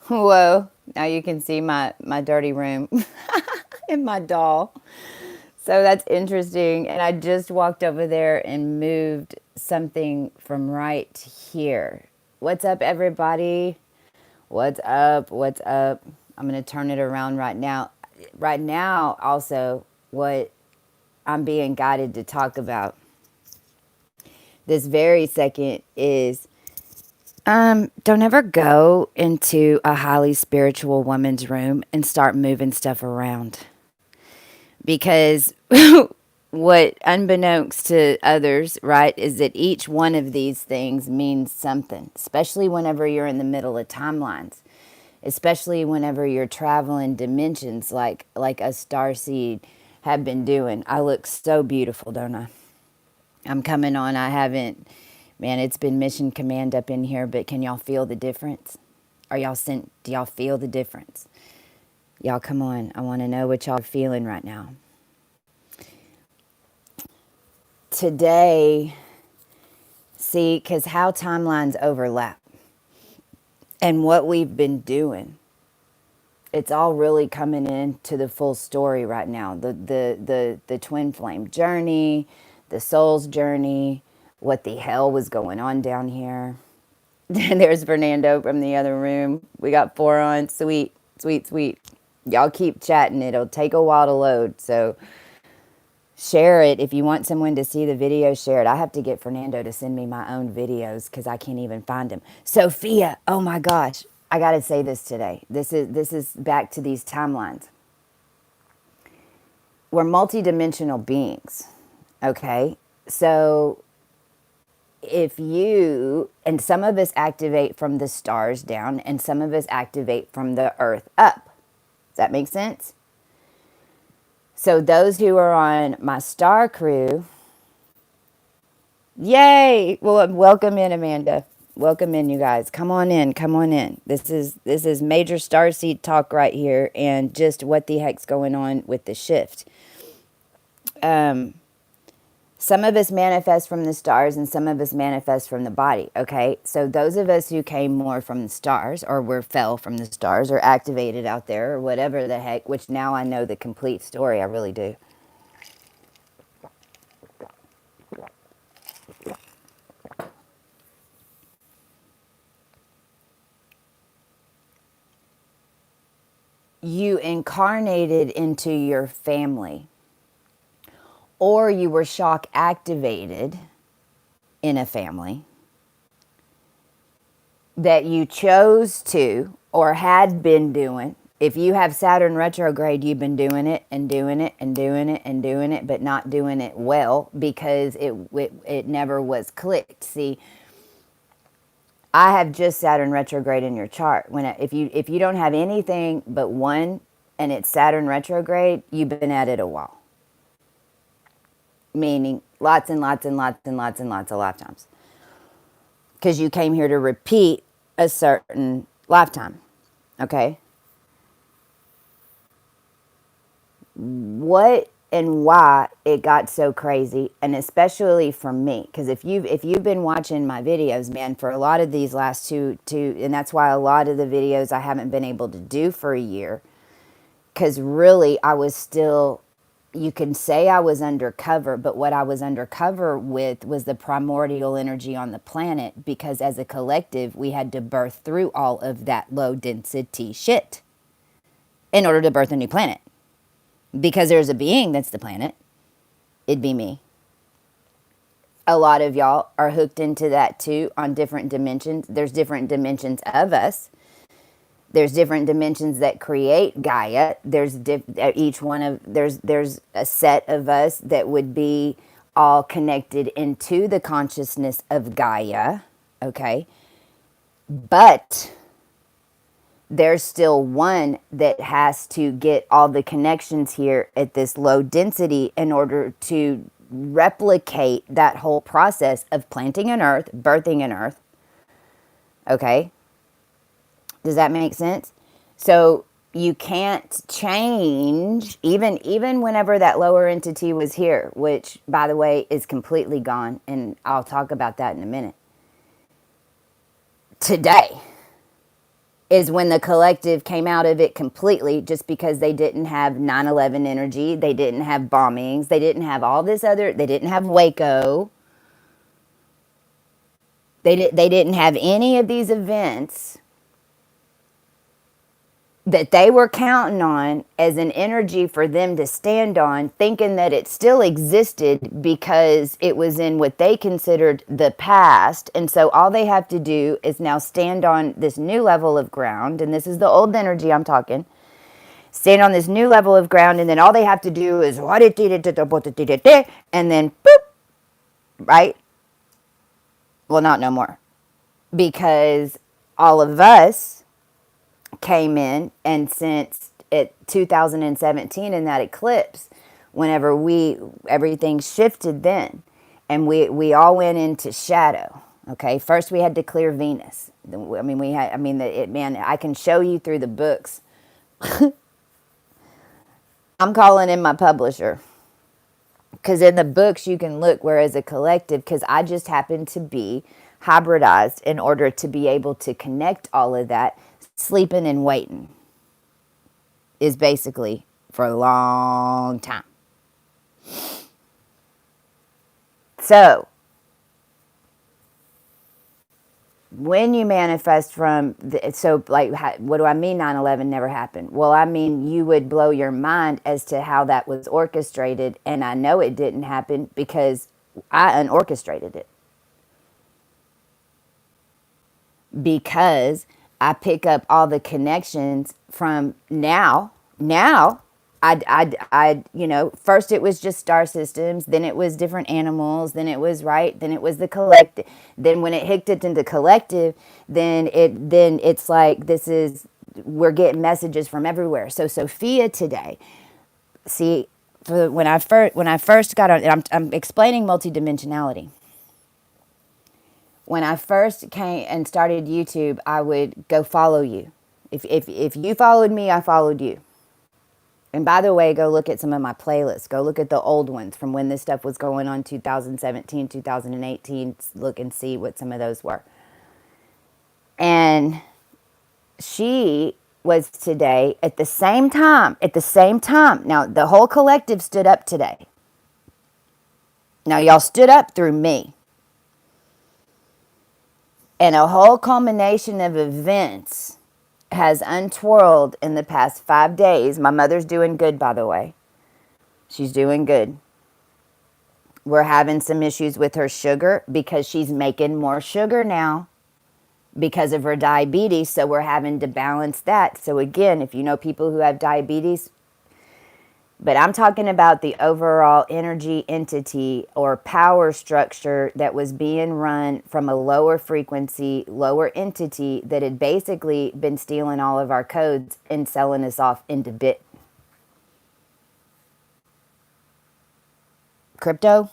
Whoa. Now you can see my dirty room and my doll. So that's interesting. And I just walked over there and moved something from right here. What's up, everybody? What's up? What's up? I'm going to turn it around right now. Right now, also, what I'm being guided to talk about this very second is don't ever go into a highly spiritual woman's room and start moving stuff around. Because what unbeknownst to others, right, is that each one of these things means something, especially whenever you're in the middle of timelines, especially whenever you're traveling dimensions like a starseed have been doing. I look so beautiful, don't I? I'm coming on. I haven't, man, it's been mission command up in here, but can y'all feel the difference? Are y'all sent? Do y'all feel the difference? Y'all come on. I want to know what y'all are feeling right now. Today, see, because how timelines overlap and what we've been doing, it's all really coming into the full story right now. The twin flame journey, the soul's journey, what the hell was going on down here. There's Fernando from the other room. We got 4 on. Sweet, sweet, sweet. Y'all keep chatting. It'll take a while to load. So share it. If you want someone to see the video, share it. I have to get Fernando to send me my own videos because I can't even find him. Sophia, oh my gosh. I got to say this today. This is back to these timelines. We're multidimensional beings. Okay? So if you, and some of us activate from the stars down and some of us activate from the earth up. Does that make sense? So those who are on my star crew, yay! Well, welcome in, Amanda. Welcome in, you guys. Come on in. Come on in. This is major starseed talk right here, and just what the heck's going on with the shift. Some of us manifest from the stars and some of us manifest from the body, okay? So those of us who came more from the stars or were fell from the stars or activated out there or whatever the heck, which now I know the complete story, I really do. You incarnated into your family or you were shock activated in a family that you chose to or had been doing. If you have Saturn retrograde, you've been doing it and doing it and doing it and doing it, but not doing it well because it never was clicked. See, I have just Saturn retrograde in your chart. If you don't have anything but one and it's Saturn retrograde, you've been at it a while. Meaning lots and lots and lots and lots and lots of lifetimes. Because you came here to repeat a certain lifetime. Okay? What and why it got so crazy, and especially for me, because if you've been watching my videos, man, for a lot of these last two, and that's why a lot of the videos I haven't been able to do for a year, because really I was still, you can say I was undercover, but what I was undercover with was the primordial energy on the planet, because as a collective we had to birth through all of that low density shit in order to birth a new planet. Because there's a being that's the planet. It'd be me. A lot of y'all are hooked into that too on different dimensions. There's different dimensions of us. There's different dimensions that create Gaia. There's each one of there's a set of us that would be all connected into the consciousness of Gaia, okay? But there's still one that has to get all the connections here at this low density in order to replicate that whole process of planting an earth, birthing an earth. Okay? Does that make sense? So you can't change, even whenever that lower entity was here, which, by the way, is completely gone, and I'll talk about that in a minute. Today, is when the collective came out of it completely, just because they didn't have 9/11 energy, they didn't have bombings, they didn't have all this other, they didn't have Waco, they didn't have any of these events that they were counting on as an energy for them to stand on, thinking that it still existed because it was in what they considered the past. And so all they have to do is now stand on this new level of ground. And this is the old energy I'm talking. Stand on this new level of ground. And then all they have to do is, and then boop, right? Well, not no more. Because all of us came in, and since 2017 in that eclipse, whenever everything shifted then, and we all went into shadow. Okay, first we had to clear Venus. I mean, man, I can show you through the books. I'm calling in my publisher, because in the books you can look where as a collective, because I just happen to be hybridized in order to be able to connect all of that. Sleeping and waiting is basically for a long time. So when you manifest from what do I mean 9/11 never happened? Well, I mean, you would blow your mind as to how that was orchestrated, and I know it didn't happen because I unorchestrated it. Because I pick up all the connections from now. First it was just star systems, then it was different animals, then it was then it was the collective. Then when it hooked it into collective, then it's like we're getting messages from everywhere. So Sophia today, see, when I first got on, and I'm explaining multidimensionality. When I first came and started YouTube, I would go follow you. If you followed me, I followed you. And by the way, go look at some of my playlists. Go look at the old ones from when this stuff was going on, 2017, 2018. Look and see what some of those were. And she was today at the same time. Now, the whole collective stood up today. Now, y'all stood up through me. And a whole culmination of events has untwirled in the past 5 days. My mother's doing good, by the way. She's doing good. We're having some issues with her sugar because she's making more sugar now because of her diabetes. So we're having to balance that. So again, if you know people who have diabetes, but I'm talking about the overall energy entity or power structure that was being run from a lower frequency, lower entity that had basically been stealing all of our codes and selling us off into bit. Crypto,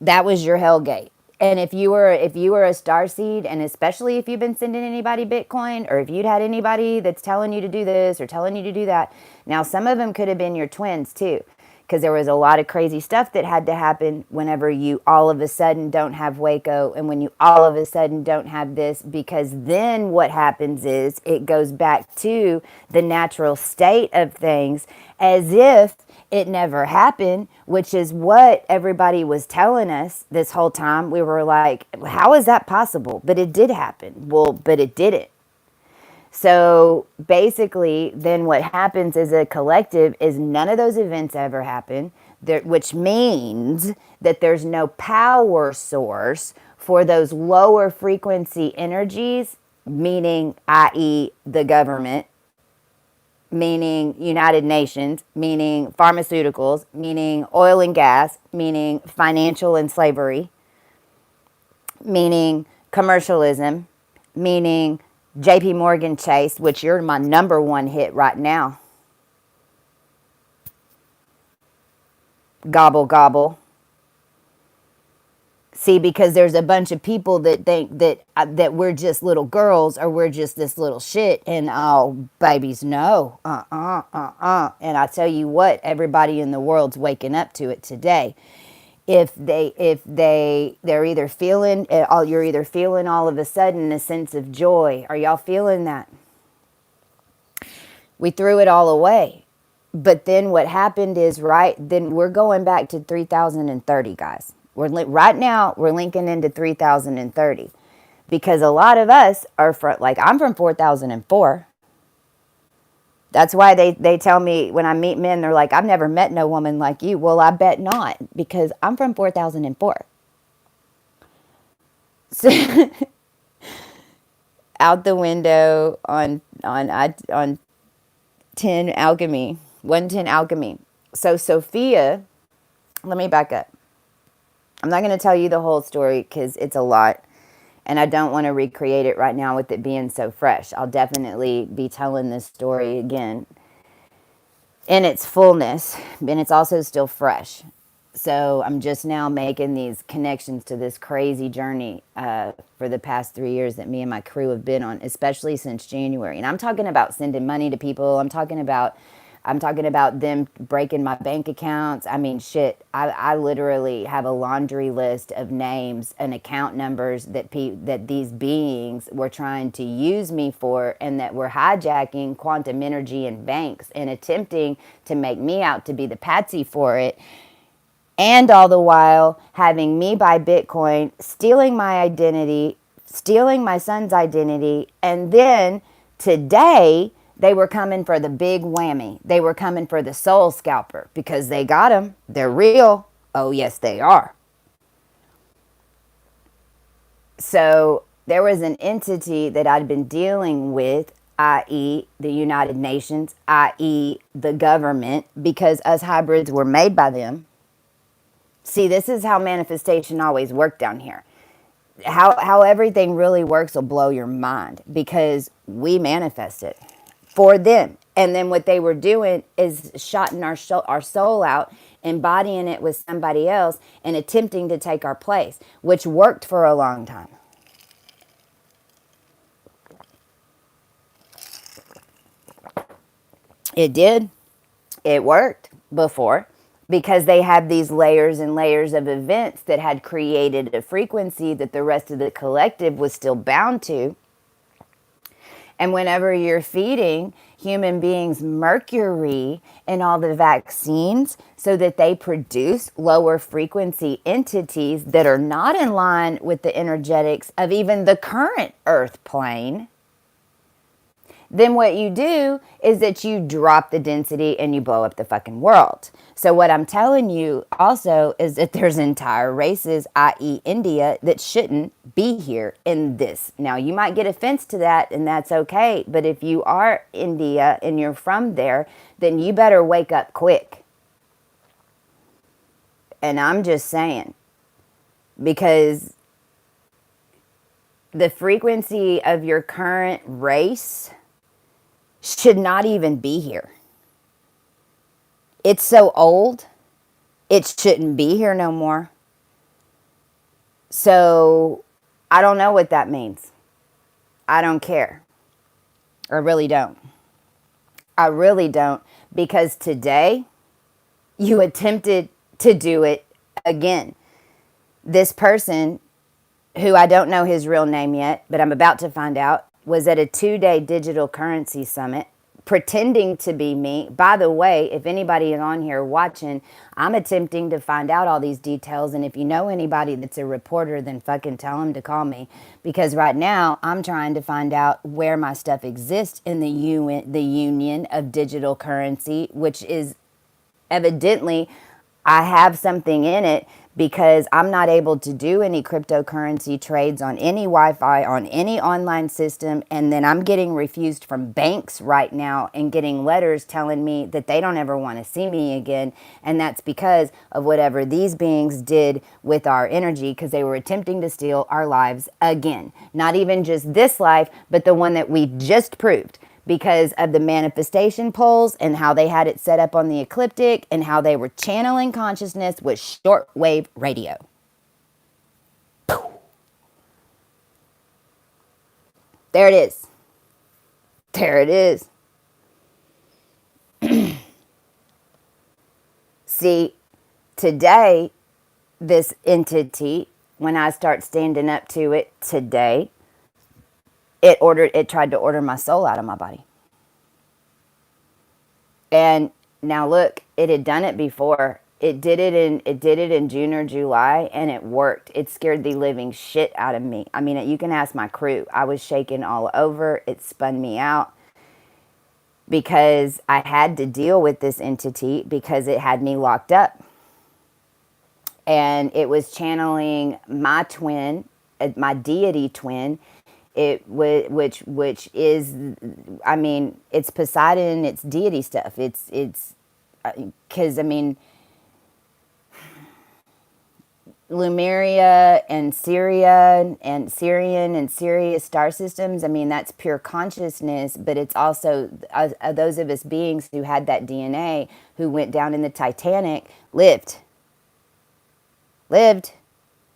that was your hellgate. And if you were a starseed, and especially if you've been sending anybody Bitcoin, or if you'd had anybody that's telling you to do this or telling you to do that, now some of them could have been your twins too, because there was a lot of crazy stuff that had to happen whenever you all of a sudden don't have Waco, and when you all of a sudden don't have this, because then what happens is it goes back to the natural state of things as if it never happened, which is what everybody was telling us this whole time. We were like, how is that possible? But it did happen. Well, but it didn't. So basically, then what happens as a collective is none of those events ever happen, which means that there's no power source for those lower frequency energies, meaning, i.e., the government, meaning United Nations, meaning pharmaceuticals, meaning oil and gas, meaning financial and slavery, meaning commercialism, meaning JP Morgan Chase, which you're my number one hit right now. Gobble, gobble. See, because there's a bunch of people that think that we're just little girls, or we're just this little shit. And oh, babies, no. And I tell you what, everybody in the world's waking up to it today. They're either feeling you're either feeling all of a sudden a sense of joy. Are y'all feeling that? We threw it all away. But then what happened is, right, then we're going back to 3030, guys. Right now we're linking into 3030 because a lot of us are from, like, I'm from 4004. That's why they tell me when I meet men, they're like, I've never met no woman like you. Well, I bet not, because I'm from 4004. So out the window on 10 alchemy, 110 alchemy. So Sophia, let me back up. I'm not going to tell you the whole story because it's a lot. And I don't want to recreate it right now with it being so fresh. I'll definitely be telling this story again in its fullness, and it's also still fresh. So I'm just now making these connections to this crazy journey for the past 3 years that me and my crew have been on, especially since January. And I'm talking about sending money to people. I'm talking about them breaking my bank accounts. I mean, shit. I literally have a laundry list of names and account numbers that these beings were trying to use me for, and that were hijacking quantum energy and banks and attempting to make me out to be the patsy for it. And all the while having me buy Bitcoin, stealing my identity, stealing my son's identity. And then today, they were coming for the big whammy. They were coming for the soul scalper because they got them. They're real. Oh, yes, they are. So there was an entity that I'd been dealing with, i.e. the United Nations, i.e. the government, because us hybrids were made by them. See, this is how manifestation always worked down here. How everything really works will blow your mind, because we manifest it for them. And then what they were doing is shotting our soul out, embodying it with somebody else, and attempting to take our place, which worked for a long time. It did. It worked before, because they had these layers and layers of events that had created a frequency that the rest of the collective was still bound to. And whenever you're feeding human beings mercury in all the vaccines so that they produce lower frequency entities that are not in line with the energetics of even the current earth plane, then what you do is that you drop the density and you blow up the fucking world. So what I'm telling you also is that there's entire races, i.e. India, that shouldn't be here in this. Now, you might get offense to that, and that's okay. But if you are India and you're from there, then you better wake up quick. And I'm just saying, because the frequency of your current race should not even be here. It's so old, it shouldn't be here no more. So I don't know what that means. I don't care. I really don't. I really don't. Because today, you attempted to do it again. This person, who I don't know his real name yet, but I'm about to find out, was at a 2-day digital currency summit pretending to be me. By the way, if anybody is on here watching, I'm attempting to find out all these details. And if you know anybody that's a reporter, then fucking tell them to call me. Because right now, I'm trying to find out where my stuff exists in the union of digital currency, which is evidently, I have something in it, because I'm not able to do any cryptocurrency trades on any Wi-Fi, on any online system. And then I'm getting refused from banks right now and getting letters telling me that they don't ever want to see me again. And that's because of whatever these beings did with our energy, because they were attempting to steal our lives again. Not even just this life, but the one that we just proved, because of the manifestation poles and how they had it set up on the ecliptic and how they were channeling consciousness with shortwave radio. There it is. There it is. See, today, this entity, when I start standing up to it today, it tried to order my soul out of my body. And now look, it had done it before. It did it in June or July, and it worked. It scared the living shit out of me. I mean, you can ask my crew. I was shaking all over. It spun me out because I had to deal with this entity because it had me locked up. And it was channeling my twin, my deity twin, which is, I mean, it's Poseidon, it's deity stuff. It's because I mean, Lemuria and Syria and Syrian and Sirius star systems. I mean, that's pure consciousness, but it's also those of us beings who had that DNA, who went down in the Titanic, lived.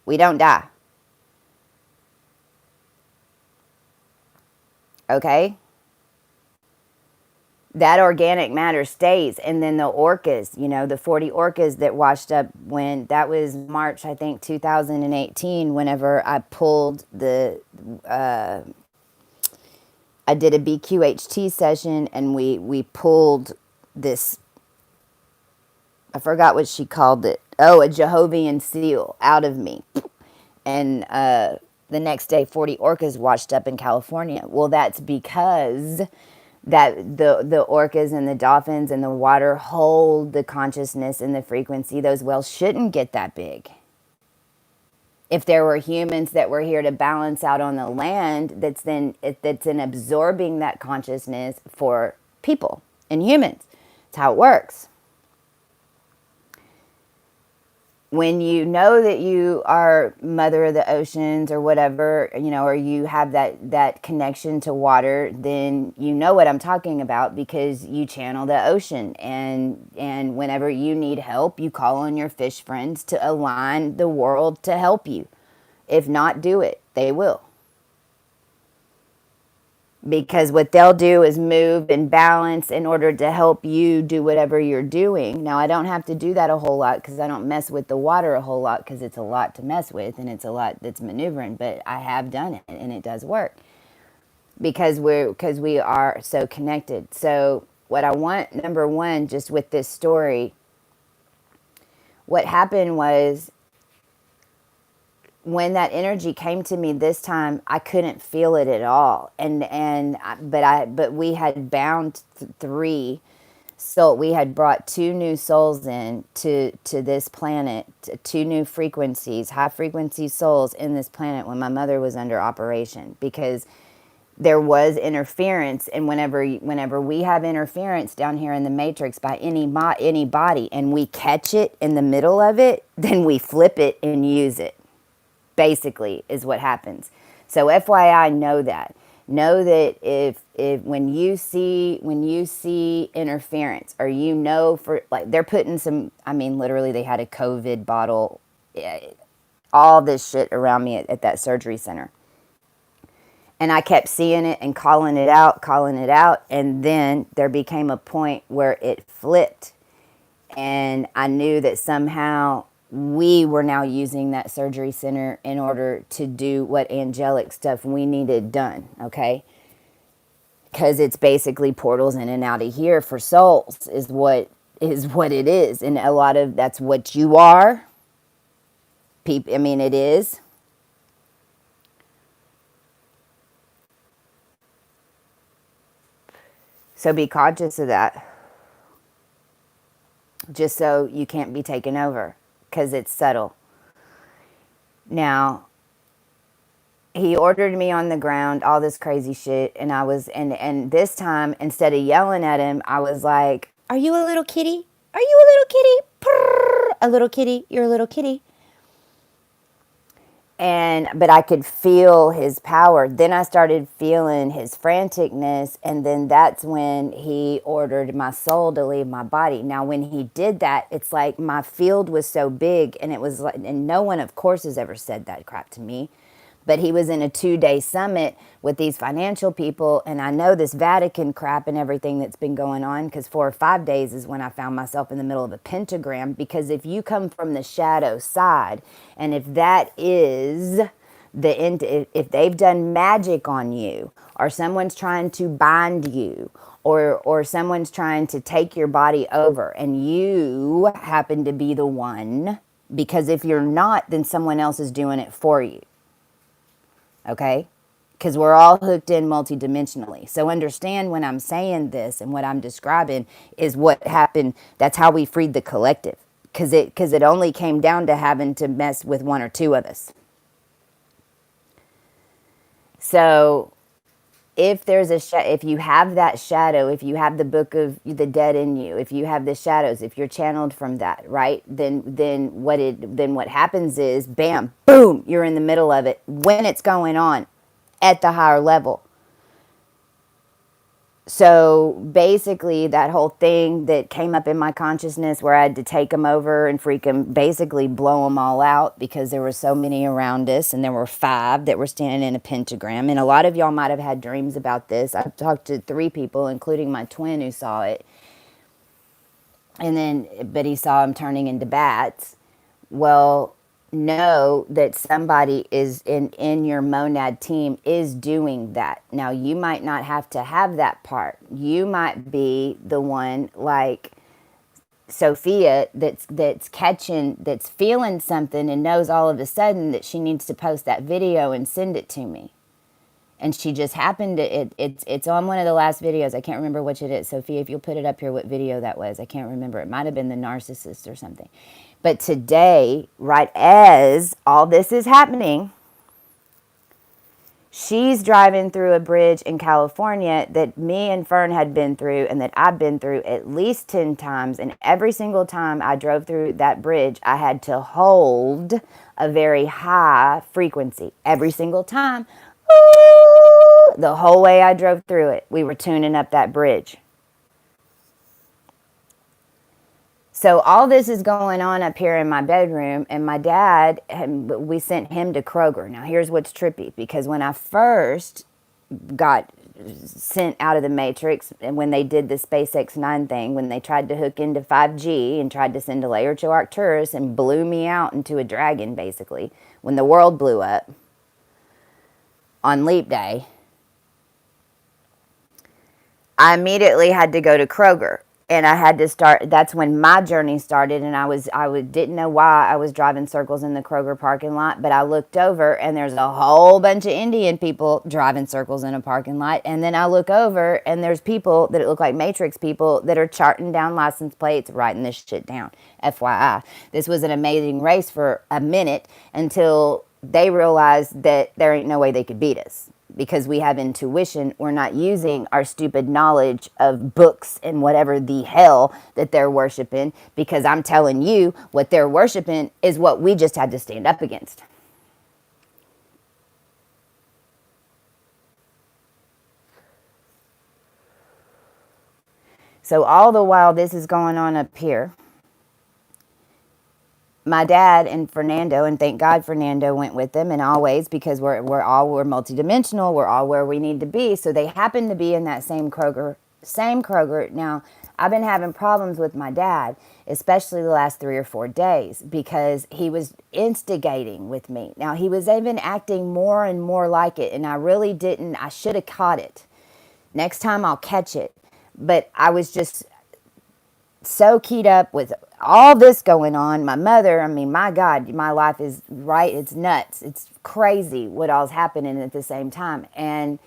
We don't die. Okay? That organic matter stays. And then the orcas, the 40 orcas that washed up when, that was March, I think, 2018, whenever I pulled I did a BeCoCHI session, and we pulled this, I forgot what she called it. Oh, a Jehovian seal out of me. And the next day, 40 orcas washed up in California. Well, that's because that the orcas and the dolphins and the water hold the consciousness and the frequency. Those wells shouldn't get that big. If there were humans that were here to balance out on the land, that's in absorbing that consciousness for people and humans. That's how it works. When you know that you are mother of the oceans or whatever, or you have that connection to water, then you know what I'm talking about, because you channel the ocean. And whenever you need help, you call on your fish friends to align the world to help you. If not, do it. They will. Because what they'll do is move and balance in order to help you do whatever you're doing. Now, I don't have to do that a whole lot because I don't mess with the water a whole lot, because it's a lot to mess with and it's a lot that's maneuvering. But I have done it, and it does work because we are so connected. So what I want, number one, just with this story, what happened was, when that energy came to me this time, I couldn't feel it at all, but we had bound three, so we had brought two new souls in to this planet, two new frequencies, high frequency souls in this planet when my mother was under operation, because there was interference. And whenever we have interference down here in the matrix by anybody, and we catch it in the middle of it, then we flip it and use it. Basically is what happens. So FYI, know that if when you see interference, or for, like, they're putting some, I mean, literally they had a COVID bottle, all this shit around me at that surgery center. And I kept seeing it and calling it out. And then there became a point where it flipped. And I knew that somehow we were now using that surgery center in order to do what angelic stuff we needed done, okay? Because it's basically portals in and out of here for souls is what it is. And a lot of that's what you are. I mean, it is. So be conscious of that. Just so you can't be taken over, because it's subtle. Now, he ordered me on the ground, all this crazy shit, and I was, and this time, instead of yelling at him, I was like, "Are you a little kitty? Are you a little kitty? Purr, a little kitty, you're a little kitty." But I could feel his power. Then I started feeling his franticness, and then that's when he ordered my soul to leave my body. Now, when he did that, it's like my field was so big, and it was like, and no one, of course, has ever said that crap to me. But he was in a 2-day summit with these financial people, and I know this Vatican crap and everything that's been going on, because 4 or 5 days is when I found myself in the middle of a pentagram. Because if you come from the shadow side, and if that is if they've done magic on you, or someone's trying to bind you, or someone's trying to take your body over, and you happen to be the one, because if you're not, then someone else is doing it for you. Okay? Because we're all hooked in multidimensionally. So understand, when I'm saying this and what I'm describing is what happened. That's how we freed the collective. Because it only came down to having to mess with one or two of us. So if there's if you have that shadow, if you have the book of the dead in you, if you have the shadows, if you're channeled from that, right? Then what happens is, bam, boom, you're in the middle of it when it's going on at the higher level. So basically, that whole thing that came up in my consciousness where I had to take them over and basically blow them all out, because there were so many around us, and there were 5 that were standing in a pentagram. And a lot of y'all might have had dreams about this. I've talked to 3 people, including my twin, who saw it. But he saw them turning into bats. Well, know that somebody is in your monad team is doing that. Now, you might not have to have that part. You might be the one, like Sophia, that's catching, that's feeling something and knows all of a sudden that she needs to post that video and send it to me. And she just happened to, it's on one of the last videos. I can't remember which it is. Sophia, if you'll put it up here, what video that was. I can't remember. It might have been the narcissist or something. But today, right as all this is happening, she's driving through a bridge in California that me and Fern had been through, and that I've been through at least 10 times. And every single time I drove through that bridge, I had to hold a very high frequency. Every single time. Ooh, the whole way I drove through it, we were tuning up that bridge. So all this is going on up here in my bedroom, and my dad, we sent him to Kroger. Now, here's what's trippy, because when I first got sent out of the Matrix, and when they did the SpaceX 9 thing, when they tried to hook into 5G and tried to send a layer to Arcturus and blew me out into a dragon, basically, when the world blew up on Leap Day, I immediately had to go to Kroger. And I had to start, that's when my journey started, and I didn't know why I was driving circles in the Kroger parking lot, but I looked over, and there's a whole bunch of Indian people driving circles in a parking lot, and then I look over, and there's people that look like Matrix people that are charting down license plates, writing this shit down, FYI. This was an amazing race for a minute, until they realized that there ain't no way they could beat us. Because we have intuition, we're not using our stupid knowledge of books and whatever the hell that they're worshiping. Because I'm telling you, what they're worshiping is what we just had to stand up against. So all the while this is going on up here, my dad and Fernando, and thank God Fernando went with them, and always, because we're multidimensional, we're all where we need to be. So they happen to be in that same Kroger. Now, I've been having problems with my dad, especially the last 3 or 4 days, because he was instigating with me. Now, he was even acting more and more like it, and I should have caught it. Next time I'll catch it. But I was just so keyed up with all this going on. My mother, I mean, my God, my life is right. It's nuts. It's crazy what all's happening at the same time. And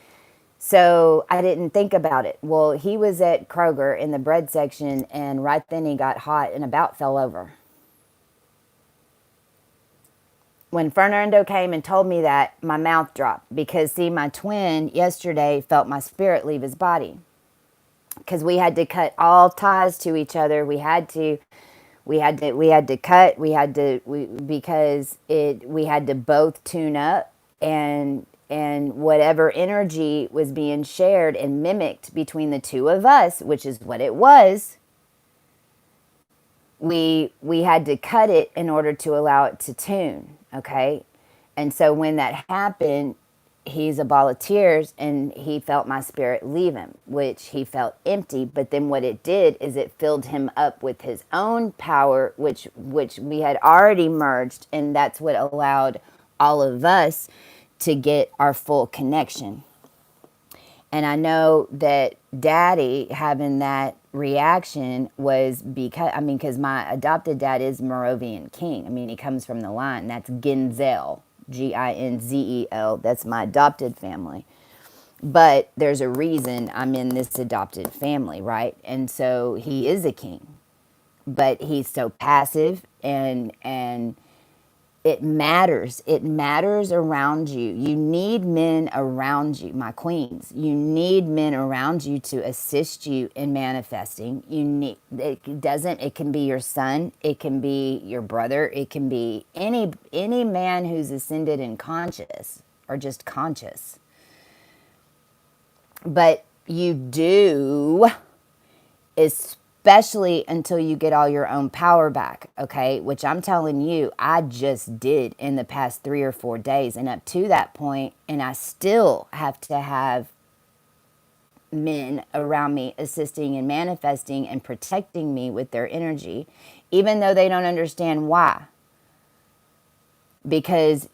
so I didn't think about it. Well, he was at Kroger in the bread section, and right then he got hot and about fell over. When Fernando came and told me that, my mouth dropped, because see, my twin yesterday felt my spirit leave his body. Because we had to cut all ties to each other. We had to both tune up, and whatever energy was being shared and mimicked between the two of us, which is what it was, we had to cut it in order to allow it to tune, okay? And so when that happened, he's a ball of tears, and he felt my spirit leave him, which he felt empty. But then what it did is it filled him up with his own power, which we had already merged, and that's what allowed all of us to get our full connection. And I know that Daddy having that reaction was because my adopted dad is Moravian King. I mean, he comes from the line. That's Ginzel, Ginzel. That's my adopted family. But there's a reason I'm in this adopted family, right? And so he is a king. But he's so passive, and it matters. It matters around you. You need men around you, my queens. You need men around you to assist you in manifesting. It can be your son, it can be your brother, it can be any man who's ascended and conscious, or just conscious. But you do, especially until you get all your own power back, okay? Which I'm telling you, I just did in the past 3 or 4 days, and up to that point, and I still have to have men around me assisting and manifesting and protecting me with their energy, even though they don't understand why. Because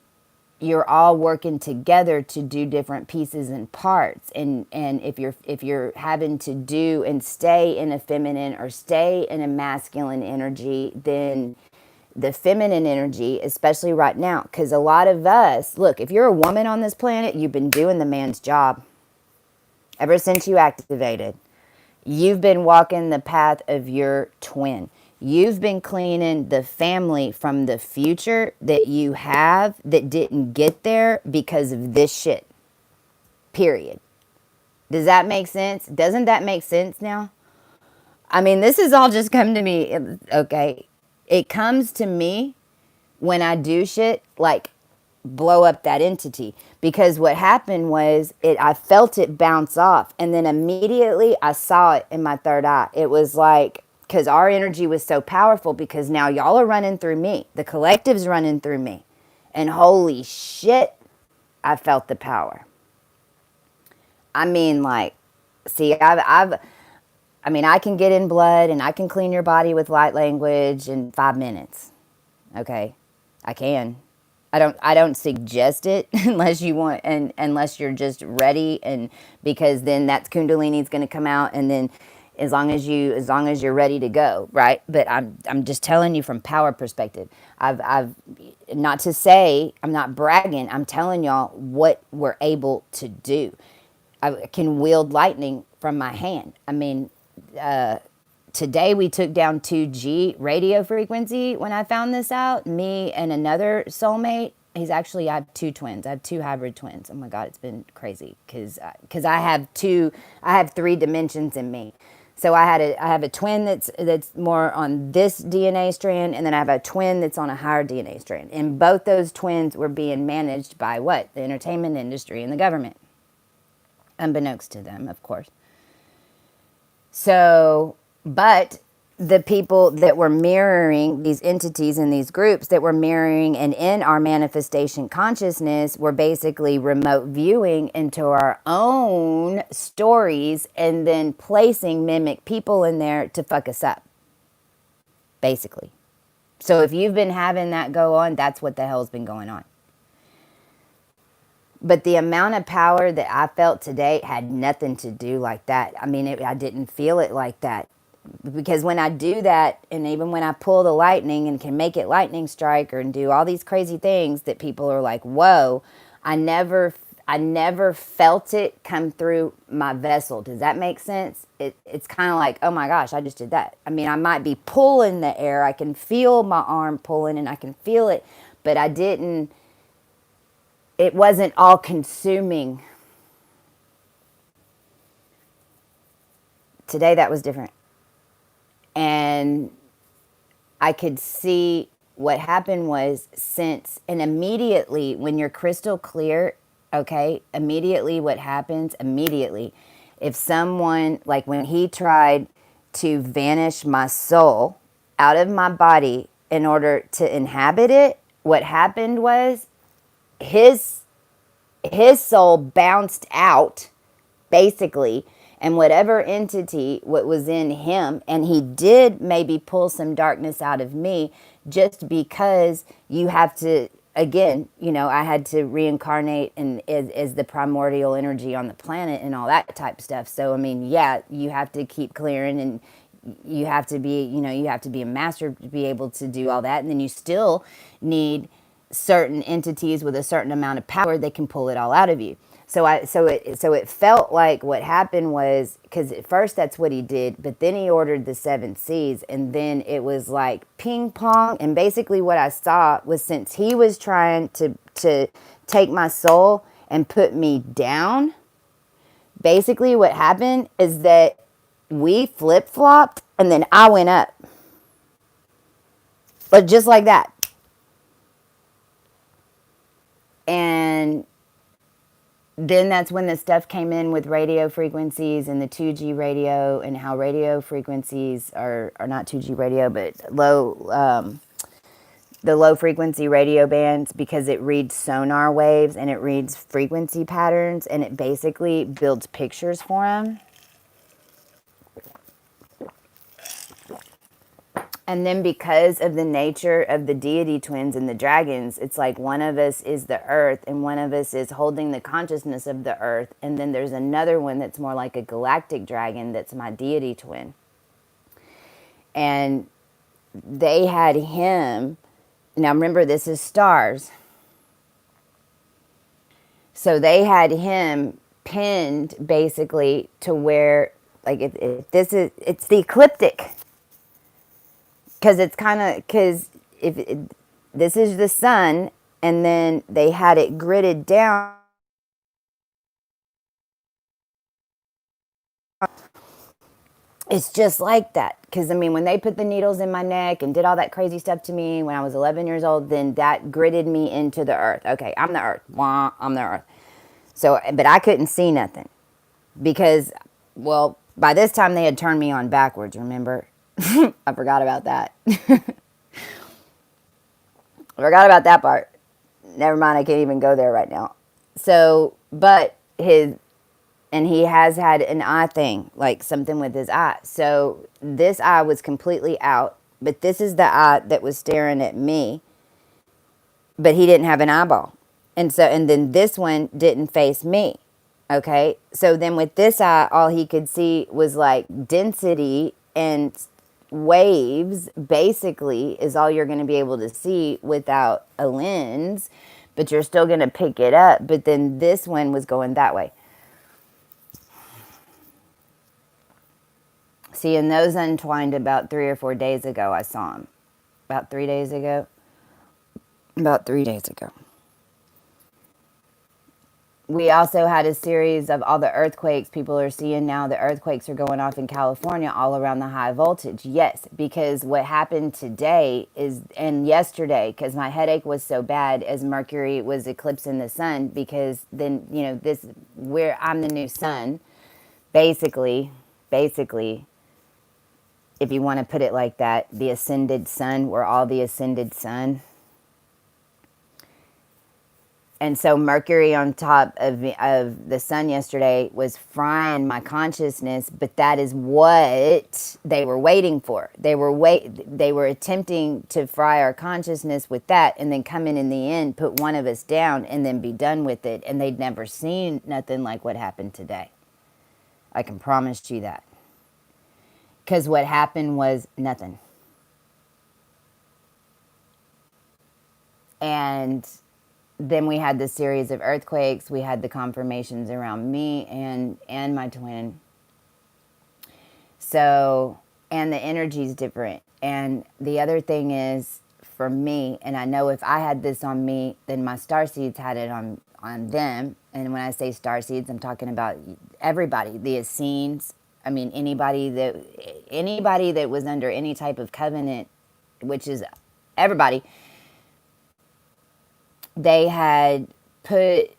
you're all working together to do different pieces and parts, and if you're having to do and stay in a feminine or stay in a masculine energy, then the feminine energy, especially right now, because a lot of us, look, if you're a woman on this planet, you've been doing the man's job ever since you activated. You've been walking the path of your twin. You've been cleaning the family from the future that you have that didn't get there because of this shit. Period. Does that make sense? Doesn't that make sense now? I mean, this has all just come to me. Okay. It comes to me when I do shit like blow up that entity, because what happened was I felt it bounce off, and then immediately I saw it in my third eye. It was like, because our energy was so powerful, because now y'all are running through me, the collective's running through me, and holy shit, I felt the power. I mean, like, see, I mean, I can get in blood and I can clean your body with light language in 5 minutes. Okay, I can. I don't suggest it unless you want, and unless you're just ready, and because then that's Kundalini's going to come out, and then as long as you're ready to go, right? But I'm just telling you from power perspective. I've not to say I'm not bragging. I'm telling y'all what we're able to do. I can wield lightning from my hand. I mean, today we took down 2G radio frequency when I found this out. Me and another soulmate. I have 2 twins. I have 2 hybrid twins. Oh my God, it's been crazy because I have 3 dimensions in me. So I have a twin that's more on this DNA strand, and then I have a twin that's on a higher DNA strand. And both those twins were being managed by what? The entertainment industry and the government. Unbeknownst to them, of course. So, but the people that were mirroring these entities in these groups that were mirroring and in our manifestation consciousness were basically remote viewing into our own stories and then placing mimic people in there to fuck us up, basically. So if you've been having that go on, that's what the hell's been going on. But the amount of power that I felt today had nothing to do like that. I mean, I didn't feel it like that. Because when I do that, and even when I pull the lightning and can make it lightning strike and do all these crazy things that people are like, whoa, I never felt it come through my vessel. Does that make sense? It's kind of like, oh my gosh, I just did that. I mean, I might be pulling the air. I can feel my arm pulling and I can feel it, but it wasn't all consuming. Today that was different. And I could see what happened was and immediately when you're crystal clear, okay, immediately what happens, if someone, like when he tried to vanish my soul out of my body in order to inhabit it, what happened was his his soul bounced out basically, and whatever entity what was in him, and he did maybe pull some darkness out of me, just because you have to, again, I had to reincarnate and as the primordial energy on the planet and all that type of stuff. So I mean, yeah, you have to keep clearing, and you have to be, you have to be a master to be able to do all that. And then you still need certain entities with a certain amount of power that can pull it all out of you. So it felt like what happened was, because at first that's what he did, but then he ordered the seven seas, and then it was like ping pong. And basically what I saw was, since he was trying to take my soul and put me down, basically what happened is that we flip flopped, and then I went up, but just like that. And then that's when the stuff came in with radio frequencies and the 2G radio, and how radio frequencies are not 2G radio, but the low frequency radio bands, because it reads sonar waves and it reads frequency patterns, and it basically builds pictures for them. And then because of the nature of the deity twins and the dragons, it's like one of us is the earth and one of us is holding the consciousness of the earth. And then there's another one that's more like a galactic dragon that's my deity twin. And they had him. Now remember, this is stars. So they had him pinned basically to where, like, if this is, it's the ecliptic. Because it's kind of, because if this is the sun, and then they had it gridded down, it's just like that. Because I mean, when they put the needles in my neck and did all that crazy stuff to me when I was 11 years old, then that gridded me into the earth. Okay, I'm the earth. Wah, I'm the earth. So, but I couldn't see nothing because, well, by this time they had turned me on backwards, remember? I forgot about that. I forgot about that part. Never mind, I can't even go there right now. So, but and he has had an eye thing, like something with his eye. So this eye was completely out, but this is the eye that was staring at me, but he didn't have an eyeball. And then this one didn't face me. Okay. So then with this eye, all he could see was like density and waves, basically, is all you're going to be able to see without a lens, but you're still going to pick it up. But then this one was going that way. See, and those untwined about 3 or 4 days ago. I saw them about 3 days ago. About 3 days ago. We also had a series of all the earthquakes people are seeing now. The earthquakes are going off in California all around the high voltage. Yes, because what happened today is, and yesterday, because my headache was so bad as Mercury was eclipsing the sun, because then, this, where I'm the new sun, basically, if you want to put it like that, the ascended sun, we're all the ascended sun. And so Mercury on top of the sun yesterday was frying my consciousness, but that is what they were waiting for. They were attempting to fry our consciousness with that, and then come in the end, put one of us down, and then be done with it. And they'd never seen nothing like what happened today. I can promise you that. Because what happened was nothing. And then we had the series of earthquakes. We had the confirmations around me and my twin. So, and the energy's different. And the other thing is, for me, and I know if I had this on me, then my starseeds had it on them. And when I say starseeds, I'm talking about everybody, the Essenes. I mean, anybody that was under any type of covenant, which is everybody. They had put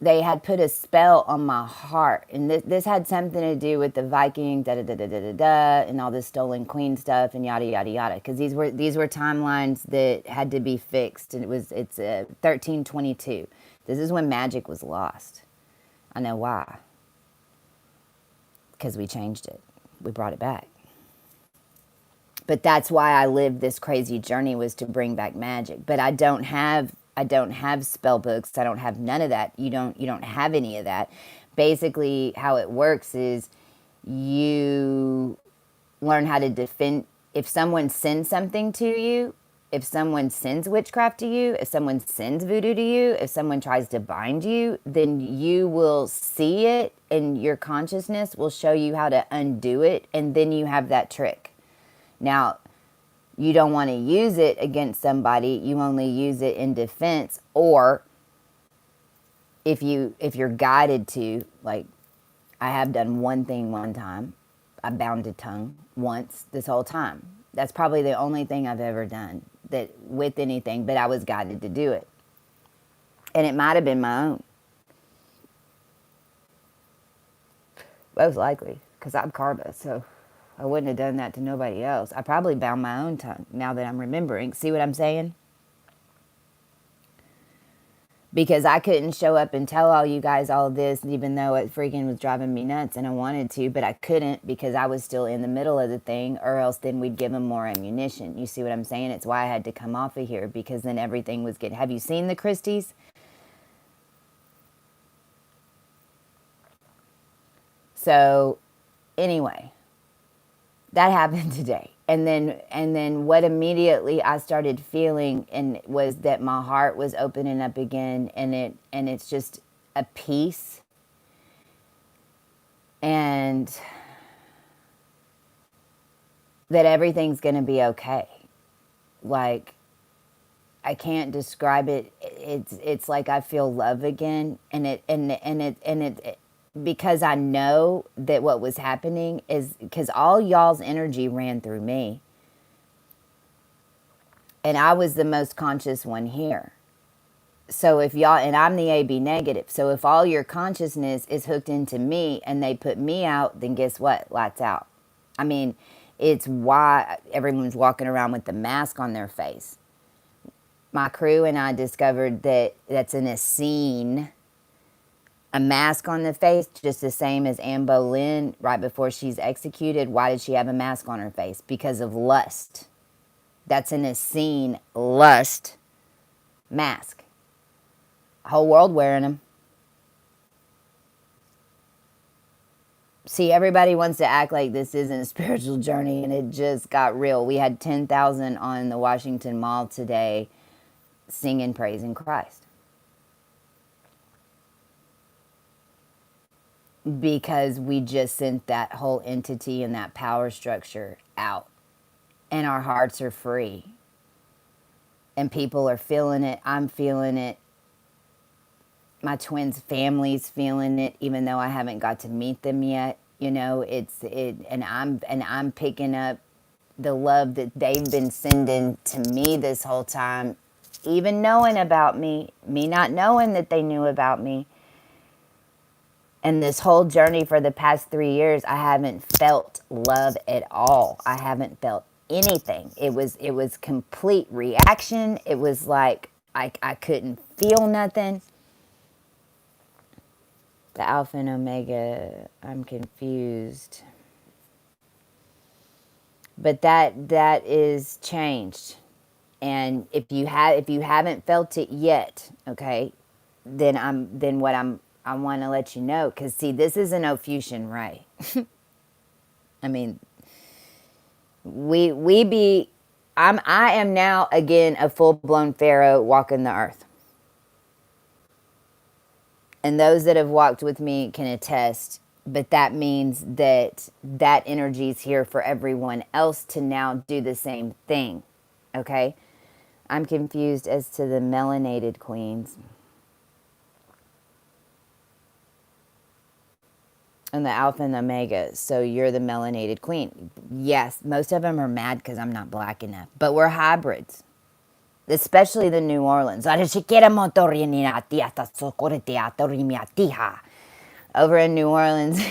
they had put a spell on my heart, and this had something to do with the Viking, da da da da da da da, and all this stolen queen stuff, and yada yada yada. Because these were timelines that had to be fixed, and it's 1322. This is when magic was lost. I know why. Because we changed it, we brought it back. But that's why I lived this crazy journey, was to bring back magic. But I don't have spell books. I don't have none of that. You don't have any of that. Basically, how it works is you learn how to defend. If someone sends something to you, if someone sends witchcraft to you, if someone sends voodoo to you, if someone tries to bind you, then you will see it, and your consciousness will show you how to undo it, and then you have that trick. Now, you don't want to use it against somebody. You only use it in defense, or if you're guided to, like, I have done one thing one time. I bound a tongue once this whole time. That's probably the only thing I've ever done that with anything, but I was guided to do it. And it might have been my own. Most likely, because I'm karma, so I wouldn't have done that to nobody else. I probably bound my own tongue, now that I'm remembering. See what I'm saying? Because I couldn't show up and tell all you guys all of this, even though it freaking was driving me nuts, and I wanted to, but I couldn't because I was still in the middle of the thing, or else then we'd give them more ammunition. You see what I'm saying? It's why I had to come off of here, because then everything was getting... Have you seen the Christies? So, anyway, that happened today. And then what immediately I started feeling and was that my heart was opening up again, and it's just a peace, and that everything's going to be okay. Like, I can't describe it. It's like I feel love again, and it because I know that what was happening is because all y'all's energy ran through me, and I was the most conscious one here. So if y'all, and I'm the AB negative, so if all your consciousness is hooked into me and they put me out, then guess what? Lights out. I mean, it's why everyone's walking around with the mask on their face. My crew and I discovered that that's in a scene, a mask on the face, just the same as Anne Boleyn right before she's executed. Why did she have a mask on her face? Because of lust. That's in a scene, lust, mask. Whole world wearing them. See, everybody wants to act like this isn't a spiritual journey, and it just got real. We had 10,000 on the Washington Mall today singing praising Christ. Because we just sent that whole entity and that power structure out. And our hearts are free. And people are feeling it. I'm feeling it. My twins' family's feeling it, even though I haven't got to meet them yet. You know, and I'm picking up the love that they've been sending to me this whole time, even knowing about me not knowing that they knew about me. And this whole journey for the past 3 years, I haven't felt love at all. I haven't felt anything. It was complete reaction. It was like I couldn't feel nothing. The Alpha and Omega, I'm confused. But that is changed. And if you haven't felt it yet, okay, then I want to let you know, because see, this is an Ophusian ray. I mean, I am now again a full-blown pharaoh walking the earth. And those that have walked with me can attest, but that means that energy is here for everyone else to now do the same thing. Okay? I'm confused as to the melanated queens. And the Alpha and the Omega. So you're the melanated queen. Yes, most of them are mad because I'm not black enough. But we're hybrids. especially the New Orleans. Over in New Orleans,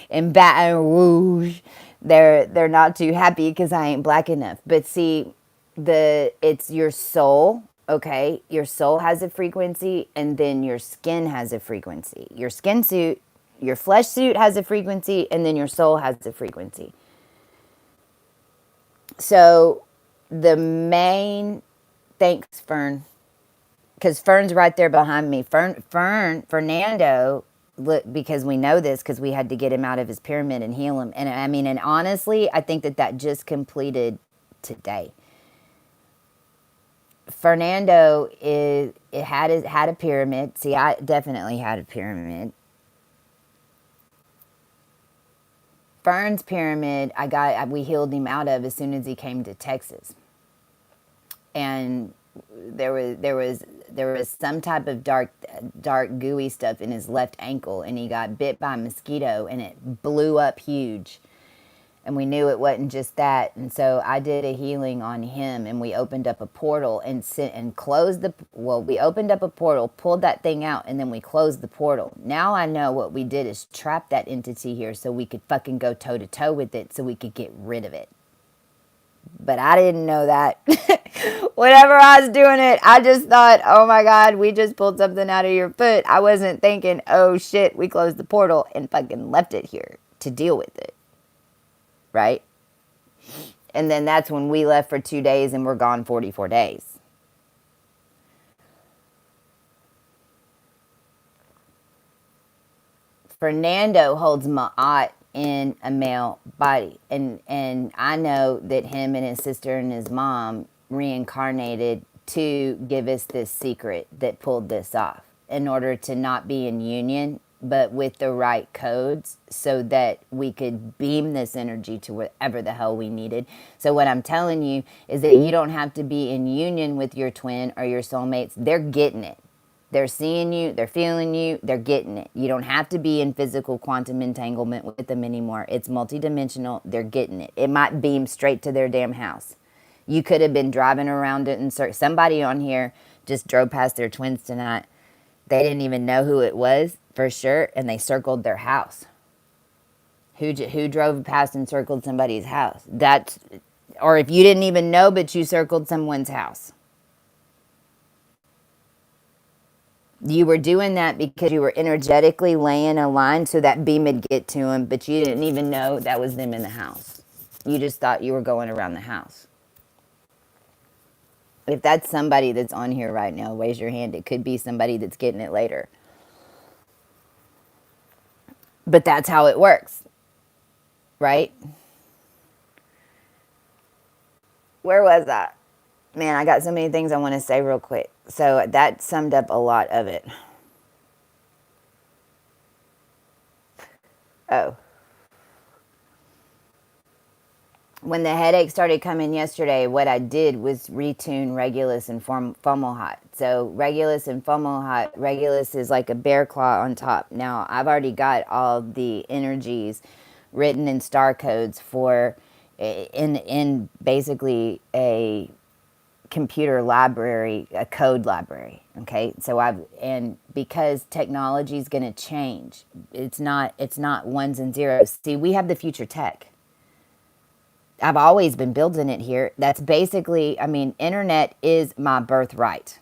in Baton Rouge, they're not too happy because I ain't black enough. But see, it's your soul. Okay, your soul has a frequency, and then your skin has a frequency. Your skin suit, your flesh suit has a frequency, and then your soul has a frequency. So the main, thanks, Fern, because Fern's right there behind me. Fernando, look, because we know this because we had to get him out of his pyramid and heal him. And I mean, and honestly, I think that just completed today. Fernando had a pyramid. See, I definitely had a pyramid. Fern's pyramid, we healed him out of as soon as he came to Texas, and there was some type of dark gooey stuff in his left ankle, and he got bit by a mosquito, and it blew up huge. And we knew it wasn't just that, and so I did a healing on him, and we opened up a portal and closed we opened up a portal, pulled that thing out, and then we closed the portal. Now I know what we did is trap that entity here so we could fucking go toe to toe with it, so we could get rid of it. But I didn't know that. Whenever I was doing it, I just thought, oh my God, we just pulled something out of your foot. I wasn't thinking, oh shit, we closed the portal and fucking left it here to deal with it. Right? And then that's when we left for 2 days and we're gone 44 days. Fernando holds Ma'at in a male body. And I know that him and his sister and his mom reincarnated to give us this secret that pulled this off in order to not be in union, but with the right codes so that we could beam this energy to whatever the hell we needed. So what I'm telling you is that you don't have to be in union with your twin or your soulmates. They're getting it. They're seeing you, they're feeling you, they're getting it. You don't have to be in physical quantum entanglement with them anymore. It's multidimensional. They're getting it. It might beam straight to their damn house. You could have been driving around it and somebody on here just drove past their twins tonight. They didn't even know who it was for sure, and they circled their house. Who drove past and circled somebody's house? Or if you didn't even know, but you circled someone's house. You were doing that because you were energetically laying a line so that beam would get to them, but you didn't even know that was them in the house. You just thought you were going around the house. If that's somebody that's on here right now, raise your hand. It could be somebody that's getting it later. But that's how it works, right? Where was that? Man, I got so many things I want to say real quick. So that summed up a lot of it. Oh. When the headache started coming yesterday, what I did was retune Regulus and Fomalhaut. So Regulus and Fomalhaut, Regulus is like a bear claw on top. Now, I've already got all the energies written in star codes for in basically a computer library, a code library. Okay, so and because technology is going to change, it's not ones and zeros. See, we have the future tech. I've always been building it here. That's basically, I mean, internet is my birthright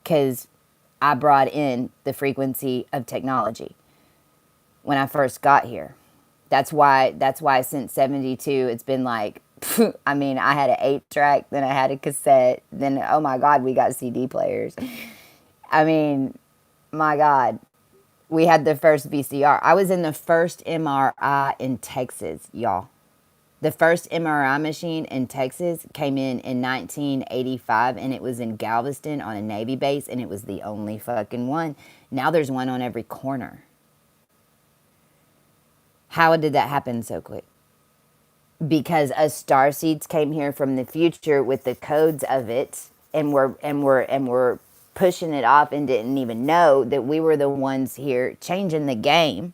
because I brought in the frequency of technology when I first got here. That's why since 72, it's been like, I mean, I had an 8-track, then I had a cassette, then, oh my God, we got CD players. I mean, my God, we had the first VCR. I was in the first MRI in Texas, y'all. The first MRI machine in Texas came in 1985, and it was in Galveston on a Navy base, and it was the only fucking one. Now there's one on every corner. How did that happen so quick? Because us starseeds came here from the future with the codes of it, and we're pushing it off and didn't even know that we were the ones here changing the game.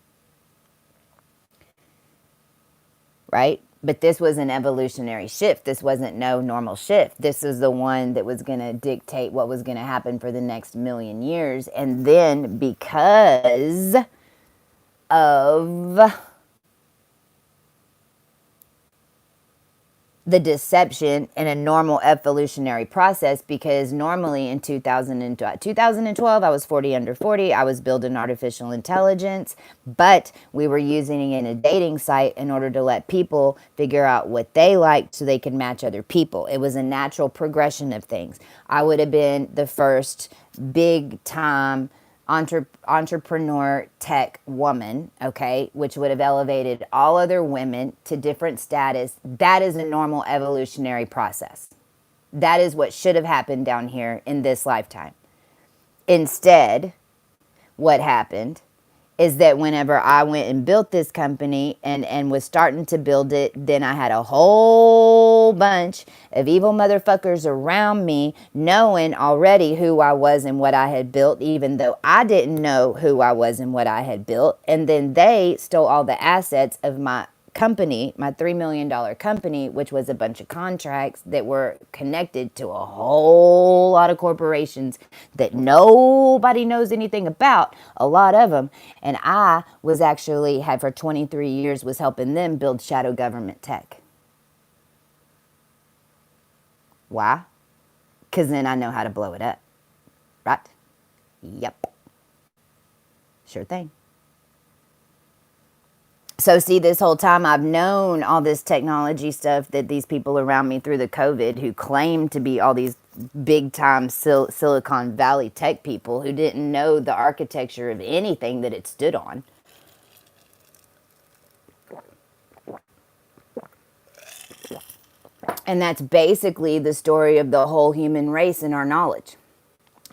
Right? But this was an evolutionary shift. This wasn't no normal shift. This is the one that was going to dictate what was going to happen for the next million years. And then because of the deception in a normal evolutionary process, because normally in 2012 I was 40 under 40, I was building artificial intelligence, but we were using it in a dating site in order to let people figure out what they liked so they could match other people. It was a natural progression of things. I would have been the first big time entrepreneur tech woman, okay, which would have elevated all other women to different status. That is a normal evolutionary process. That is what should have happened down here in this lifetime. Instead, what happened is that whenever I went and built this company and was starting to build it, then I had a whole bunch of evil motherfuckers around me knowing already who I was and what I had built, even though I didn't know who I was and what I had built. And then they stole all the assets of my company, my $3 million company, which was a bunch of contracts that were connected to a whole lot of corporations that nobody knows anything about, a lot of them. And I was actually, had for 23 years, was helping them build shadow government tech. Why? Because then I know how to blow it up. Right? Yep. Sure thing. So see, this whole time I've known all this technology stuff that these people around me through the COVID who claim to be all these big time Silicon Valley tech people who didn't know the architecture of anything that it stood on. And that's basically the story of the whole human race and our knowledge.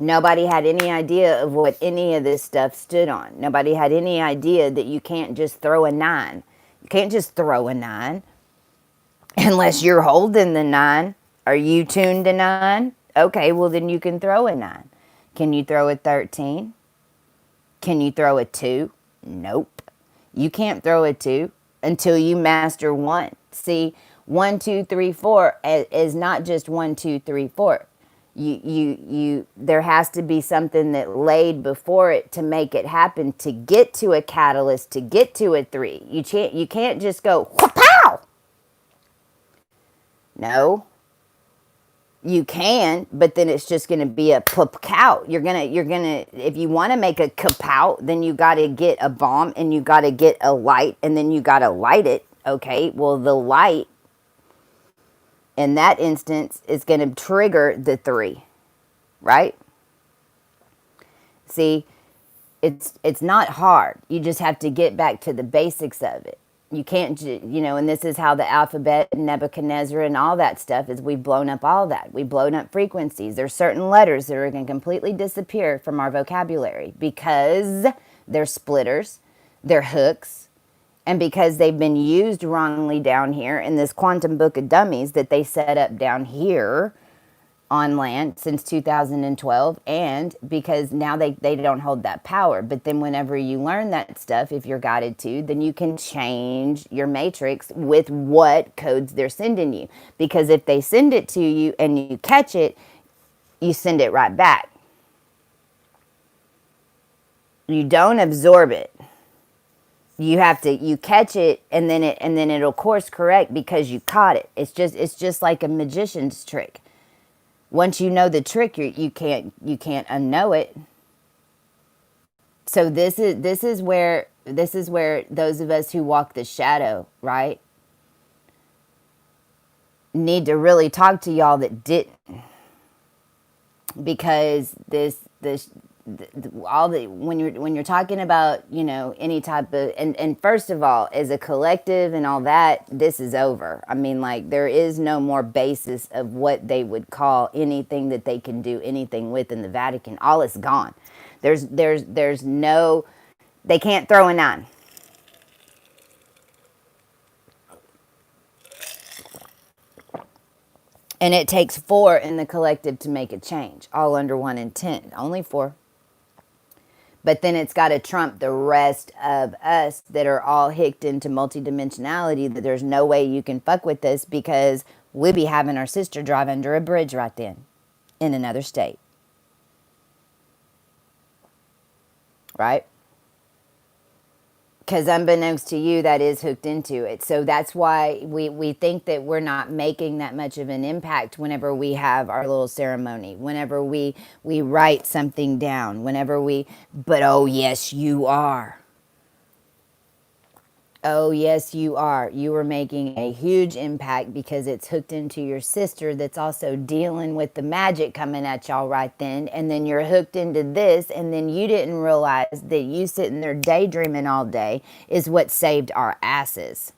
Nobody had any idea of what any of this stuff stood on. Nobody had any idea that you can't just throw a nine. You can't just throw a nine unless you're holding the nine. Are you tuned to nine? Okay, well then you can throw a nine. Can you throw a 13? Can you throw a 2? Nope. You can't throw a 2 until you master 1. See, 1, 2, 3, 4 is not just 1, 2, 3, 4. There has to be something that laid before it to make it happen, to get to a catalyst, to get to a 3. You can't just go pow. No. You can, but then it's just going to be a pow. You're gonna. If you want to make a kapow, then you got to get a bomb and you got to get a light and then you got to light it. Okay. Well, the light in that instance is going to trigger the 3, right? See, it's not hard. You just have to get back to the basics of it. You can't, and this is how the alphabet, Nebuchadnezzar and all that stuff is. We've blown up all that. We've blown up frequencies. There's certain letters that are going to completely disappear from our vocabulary because they're splitters, they're hooks, and because they've been used wrongly down here in this quantum book of dummies that they set up down here on land since 2012, and because now they don't hold that power. But then whenever you learn that stuff, if you're guided to, then you can change your matrix with what codes they're sending you. Because if they send it to you and you catch it, you send it right back. You don't absorb it. You have to, you catch it and then it'll course correct because you caught it. It's just like a magician's trick. Once you know the trick, you can't unknow it. So this is where those of us who walk the shadow, right, need to really talk to y'all that didn't, because when you're talking about, any type of, and first of all, as a collective and all that, this is over. I mean, like, there is no more basis of what they would call anything that they can do anything with in the Vatican. All is gone. There's no, they can't throw a 9. And it takes 4 in the collective to make a change, all under one intent. Only 4. But then it's got to trump the rest of us that are all hicked into multidimensionality, that there's no way you can fuck with this because we'd be having our sister drive under a bridge right then in another state. Right? Because unbeknownst to you, that is hooked into it. So that's why we think that we're not making that much of an impact whenever we have our little ceremony, whenever we write something down, but oh yes, you are. Oh, yes, you are. You are making a huge impact because it's hooked into your sister that's also dealing with the magic coming at y'all right then. And then you're hooked into this, and then you didn't realize that you sitting there daydreaming all day is what saved our asses.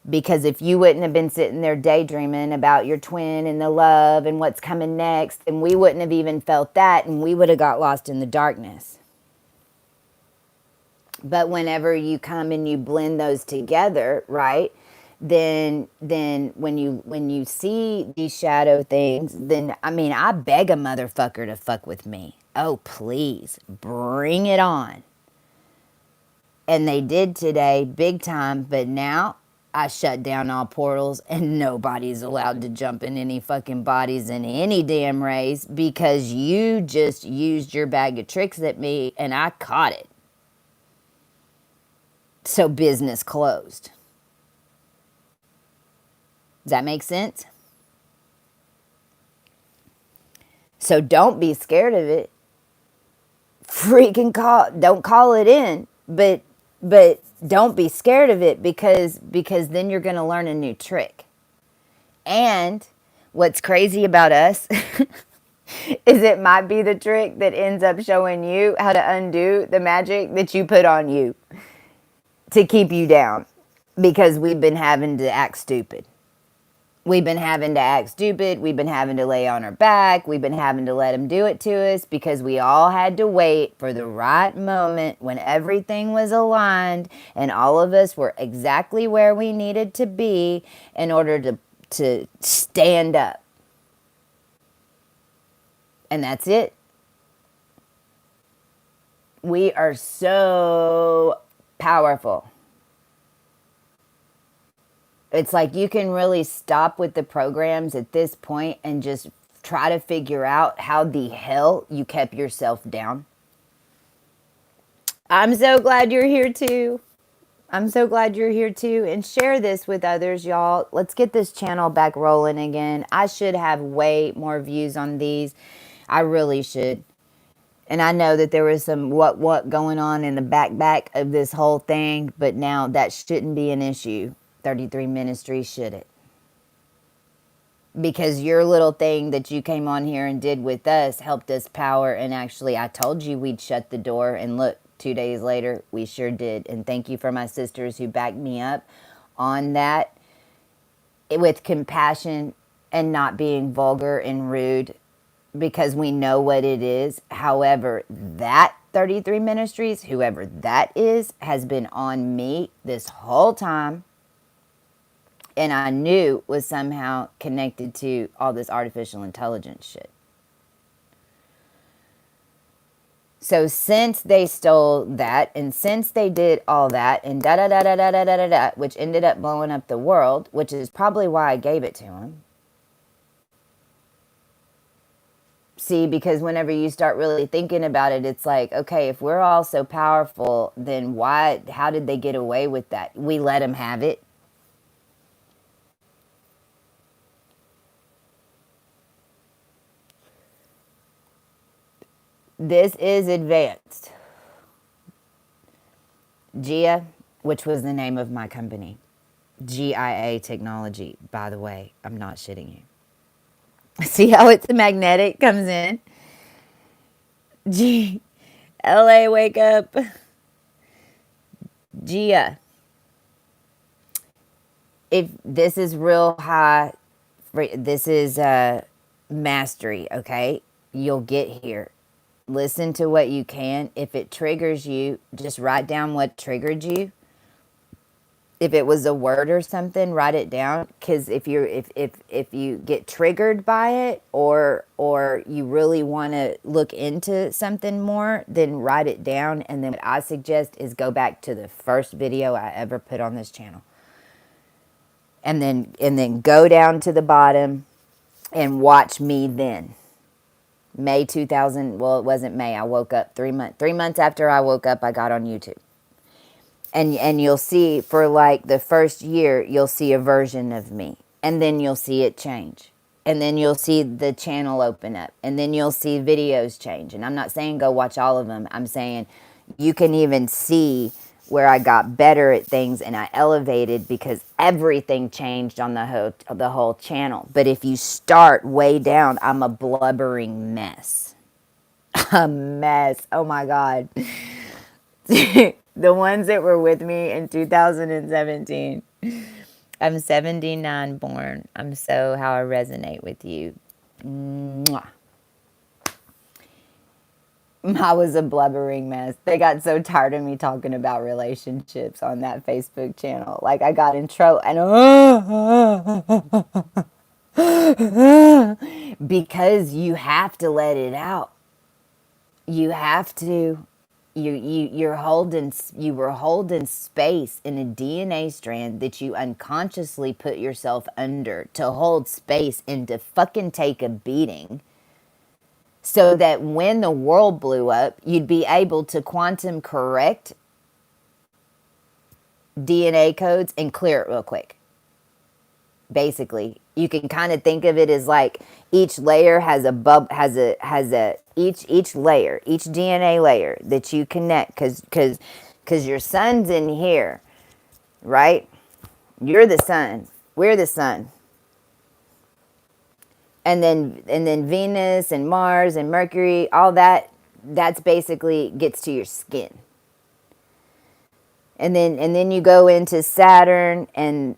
Because if you wouldn't have been sitting there daydreaming about your twin and the love and what's coming next, and we wouldn't have even felt that, and we would have got lost in the darkness. But whenever you come and you blend those together, right, then when you see these shadow things, then I mean, I beg a motherfucker to fuck with me. Oh, please, bring it on. And they did today, big time, but now I shut down all portals and nobody's allowed to jump in any fucking bodies in any damn race because you just used your bag of tricks at me and I caught it. So business closed. Does that make sense? So don't be scared of it. Freaking don't call it in, but don't be scared of it because then you're going to learn a new trick. And what's crazy about us is it might be the trick that ends up showing you how to undo the magic that you put on you to keep you down, because we've been having to act stupid. We've been having to act stupid. We've been having to lay on our back. We've been having to let them do it to us because we all had to wait for the right moment when everything was aligned and all of us were exactly where we needed to be in order to stand up. And that's it. We are so powerful. It's like you can really stop with the programs at this point and just try to figure out how the hell you kept yourself down. I'm so glad you're here too. I'm so glad you're here too. And share this with others, y'all. Let's get this channel back rolling again. I should have way more views on these. I really should. And I know that there was some what going on in the back of this whole thing, but now that shouldn't be an issue. 33 Ministries, should it? Because your little thing that you came on here and did with us helped us power, and actually I told you we'd shut the door, and look, 2 days later, we sure did. And thank you for my sisters who backed me up on that with compassion and not being vulgar and rude, because we know what it is. However, that 33 Ministries, whoever that is, has been on me this whole time. And I knew was somehow connected to all this artificial intelligence shit. So since they stole that, and since they did all that, and da-da-da-da-da-da-da-da, which ended up blowing up the world, which is probably why I gave it to him. See, because whenever you start really thinking about it, it's like, okay, if we're all so powerful, then how did they get away with that? We let them have it. This is advanced. GIA, which was the name of my company. GIA Technology, by the way. I'm not shitting you. See how it's magnetic comes in? LA, wake up. GIA. If this is real high, this is mastery, okay? You'll get here. Listen to what you can. If it triggers you, just write down what triggered you. If it was a word or something, write it down, because if you get triggered by it, or you really want to look into something more, then write it down. And then what I suggest is go back to the first video I ever put on this channel, and then go down to the bottom and watch me then. May 2000, well, it wasn't May. I woke up 3 months after I woke up, I got on YouTube. And you'll see, for like the first year, you'll see a version of me, and then you'll see it change, and then you'll see the channel open up, and then you'll see videos change. And I'm not saying go watch all of them. I'm saying you can even see where I got better at things and I elevated, because everything changed on the whole channel. But if you start way down, I'm a blubbering mess. A mess. Oh my God. The ones that were with me in 2017. I'm 79 born. I'm so how I resonate with you. Mwah. I was a blubbering mess. They got so tired of me talking about relationships on that Facebook channel. Like, I got in trouble and because you have to let it out. You have to. You were holding space in a DNA strand that you unconsciously put yourself under to hold space and to fucking take a beating, so that when the world blew up, you'd be able to quantum correct DNA codes and clear it real quick. Basically, you can kind of think of it as like each layer has each layer, each DNA layer that you connect, because your sun's in here, right? You're the sun. We're the sun. And then Venus and Mars and Mercury, all that's basically gets to your skin. And then you go into Saturn and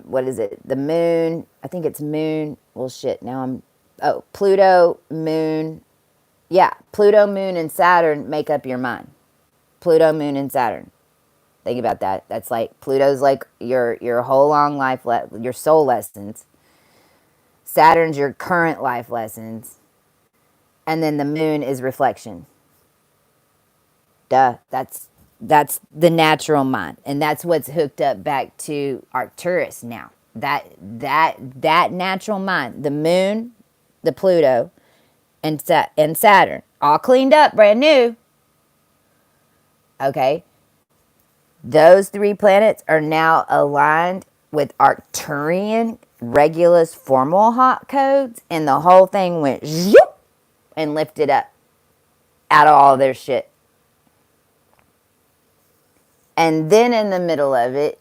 what is it? The moon. I think it's moon. Well, shit. Now Pluto, moon. Yeah, Pluto, moon, and Saturn make up your mind. Pluto, moon, and Saturn. Think about that. That's like Pluto's like your whole long life, your soul lessons. Saturn's your current life lessons, and then the moon is reflection. Duh. That's the natural mind, and that's what's hooked up back to Arcturus now. That natural mind, the moon, the Pluto, and Saturn, all cleaned up, brand new. Okay, those three planets are now aligned with Arcturian Regulus formal hot codes, and the whole thing went zoop and lifted up out of all their shit. And then in the middle of it,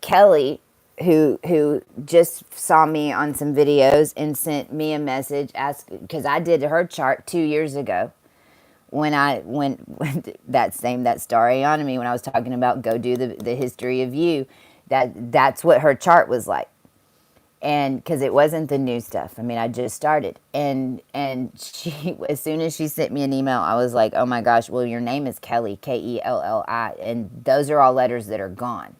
Kelly, who just saw me on some videos and sent me a message, because I did her chart 2 years ago, when that star Aeonomy, when I was talking about go do the history of you, that's what her chart was like. And because it wasn't the new stuff. I mean, I just started. And she, as soon as she sent me an email, I was like, oh my gosh, well, your name is Kelly, Kelli. And those are all letters that are gone.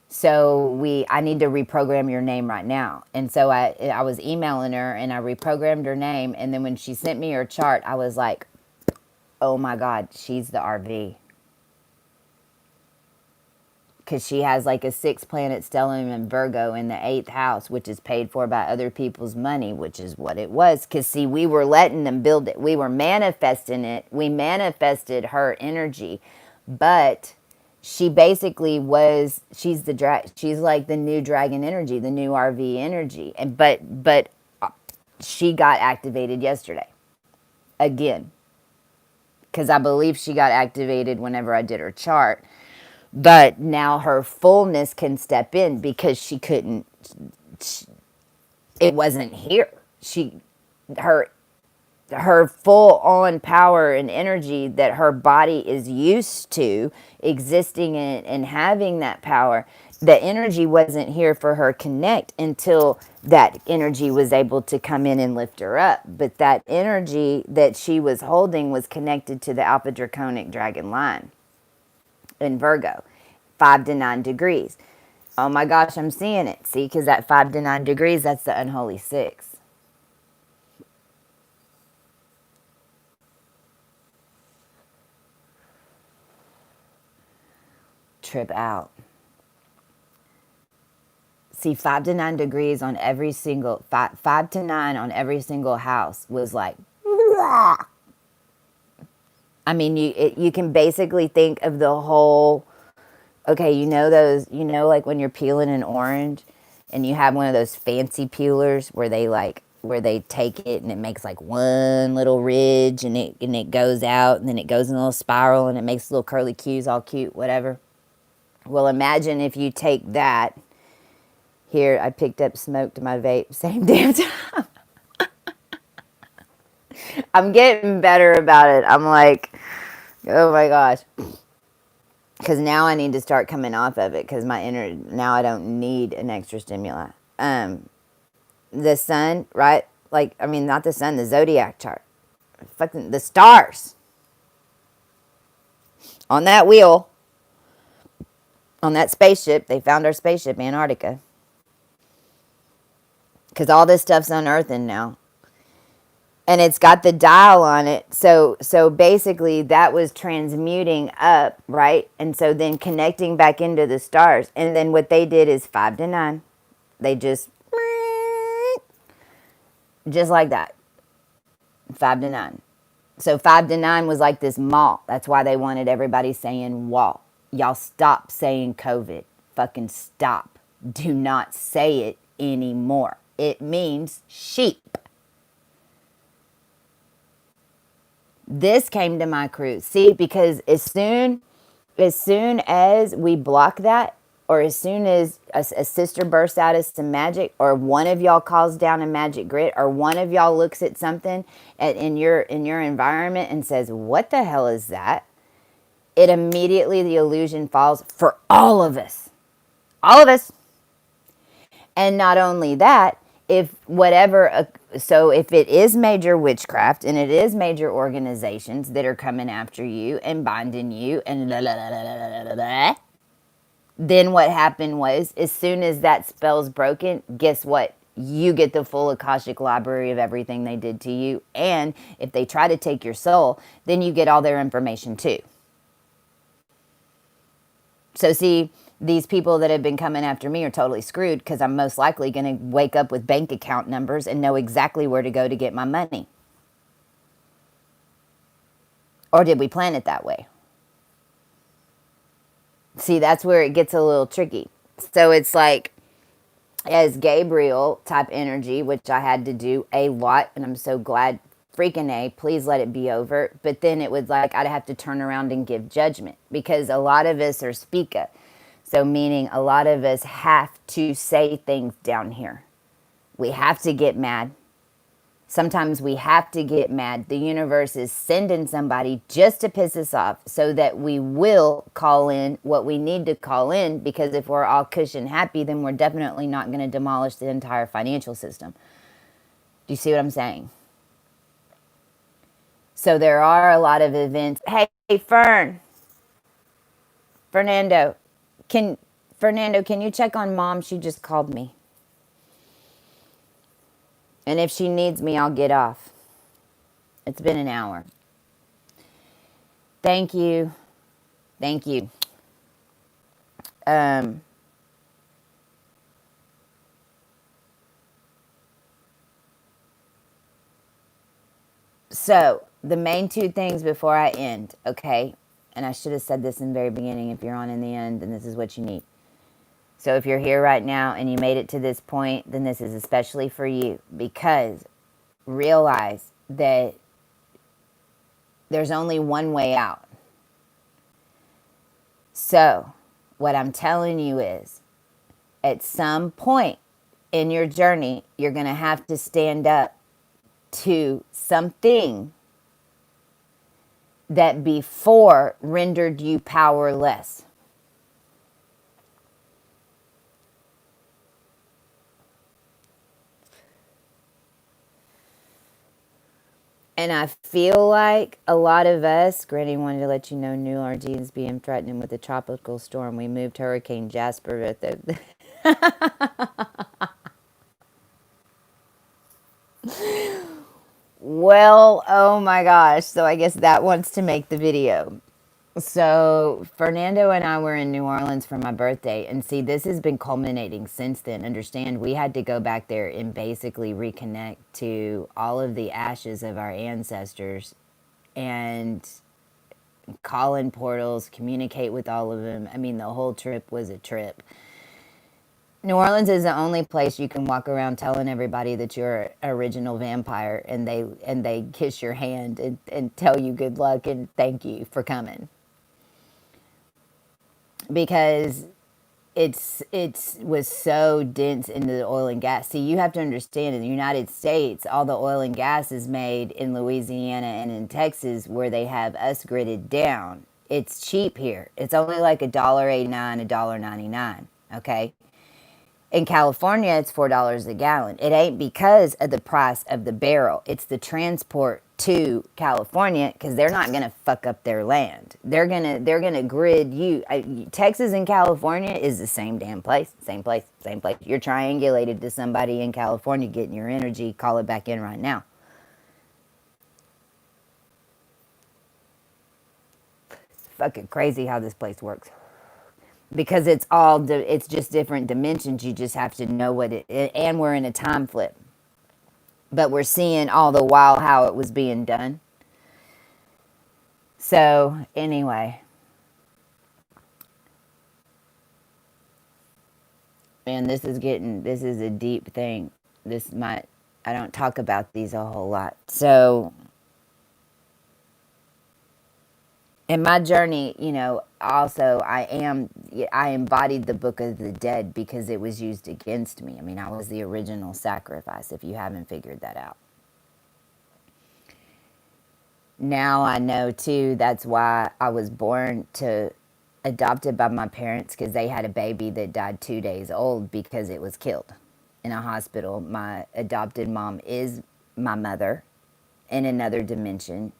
So I need to reprogram your name right now. And so I was emailing her and I reprogrammed her name. And then when she sent me her chart, I was like, oh my God, she's the RV. Because she has like a 6-planet stellium in Virgo in the 8th house, which is paid for by other people's money, which is what it was. Because see, we were letting them build it. We were manifesting it. We manifested her energy. But she basically she's like the new dragon energy, the new RV energy. But she got activated yesterday. Again. Because I believe she got activated whenever I did her chart. But now her fullness can step in, because she couldn't, it wasn't here. Her full on power and energy that her body is used to existing in and having that power, the energy wasn't here for her connect until that energy was able to come in and lift her up. But that energy that she was holding was connected to the Alpha Draconic Dragon line. in Virgo, 5 to 9 degrees. Oh my gosh, I'm seeing it. See, because that 5 to 9 degrees, that's the unholy six. Trip out. See, 5 to 9 degrees on every single, 5 to 9 on every single house was like, I mean, you can basically think of the whole, okay, you know those, like when you're peeling an orange and you have one of those fancy peelers where they take it and it makes like one little ridge and it goes out and then it goes in a little spiral and it makes little curly cues, all cute, whatever. Well, imagine if you take that. Here, I picked up smoke to my vape, same damn time. I'm getting better about it. I'm like, oh my gosh. Because now I need to start coming off of it because now I don't need an extra stimuli. The sun, right? Like, I mean, not the sun, the zodiac chart. Fucking the stars. On that wheel, on that spaceship, they found our spaceship, Antarctica. Because all this stuff's unearthing now. And it's got the dial on it. So basically that was transmuting up, right? And so then connecting back into the stars. And then what they did is 5 to 9. They just like that. 5 to 9. So 5 to 9 was like this mall. That's why they wanted everybody saying wall. Y'all stop saying COVID. Fucking stop. Do not say it anymore. It means sheep. This came to my cruise. See, because as soon as we block that, or as soon as a sister bursts out of some magic, or one of y'all calls down a magic grid, or one of y'all looks at something in your environment and says, "What the hell is that?" It immediately, the illusion falls for all of us. All of us. And not only that, so if it is major witchcraft and it is major organizations that are coming after you and binding you and then what happened was, as soon as that spell's broken, guess what? You get the full Akashic library of everything they did to you. And if they try to take your soul, then you get all their information too. So see, these people that have been coming after me are totally screwed because I'm most likely going to wake up with bank account numbers and know exactly where to go to get my money. Or did we plan it that way? See, that's where it gets a little tricky. So it's like, as Gabriel type energy, which I had to do a lot, and I'm so glad, freaking A, please let it be over. But then it was like I'd have to turn around and give judgment because a lot of us are speaker. So meaning a lot of us have to say things down here. We have to get mad. Sometimes we have to get mad. The universe is sending somebody just to piss us off so that we will call in what we need to call in, because if we're all cushion happy, then we're definitely not going to demolish the entire financial system. Do you see what I'm saying? So there are a lot of events. Hey, Fernando, can you check on Mom? She just called me. And if she needs me, I'll get off. It's been an hour. Thank you. Thank you. So the main two things before I end, okay? And I should have said this in the very beginning. If you're on in the end, then this is what you need. So if you're here right now and you made it to this point, then this is especially for you, because realize that there's only one way out. So what I'm telling you is, at some point in your journey, you're going to have to stand up to something that before rendered you powerless. And I feel like a lot of us, Granny wanted to let you know New Orleans being threatened with a tropical storm. We moved Hurricane Jasper at the well, oh my gosh. So I guess that wants to make the video. So Fernando and I were in New Orleans for my birthday, and see, this has been culminating since then. Understand, we had to go back there and basically reconnect to all of the ashes of our ancestors and call in portals, communicate with all of them. I mean, the whole trip was a trip. New Orleans is the only place you can walk around telling everybody that you're an original vampire, and they kiss your hand and tell you good luck and thank you for coming, because it's was so dense into the oil and gas. See, you have to understand, in the United States, all the oil and gas is made in Louisiana and in Texas, where they have us gridded down. It's cheap here. It's only like $1.89, $1.99. Okay, in California, it's $4 a gallon. It ain't because of the price of the barrel. It's the transport to California, because they're not gonna fuck up their land. They're gonna grid you. Texas and California is the same damn place, same place, same place. You're triangulated to somebody in California getting your energy. Call it back in right now. It's fucking crazy how this place works, because it's just different dimensions. You just have to know what and we're in a time flip, but we're seeing all the while how it was being done. So anyway, man, this is a deep thing. This might I don't talk about these a whole lot. So in my journey, also I embodied the Book of the Dead because it was used against me. I mean, I was the original sacrifice, if you haven't figured that out. Now I know too, that's why I was born to adopted by my parents, because they had a baby that died 2 days old because it was killed in a hospital. My adopted mom is my mother in another dimension.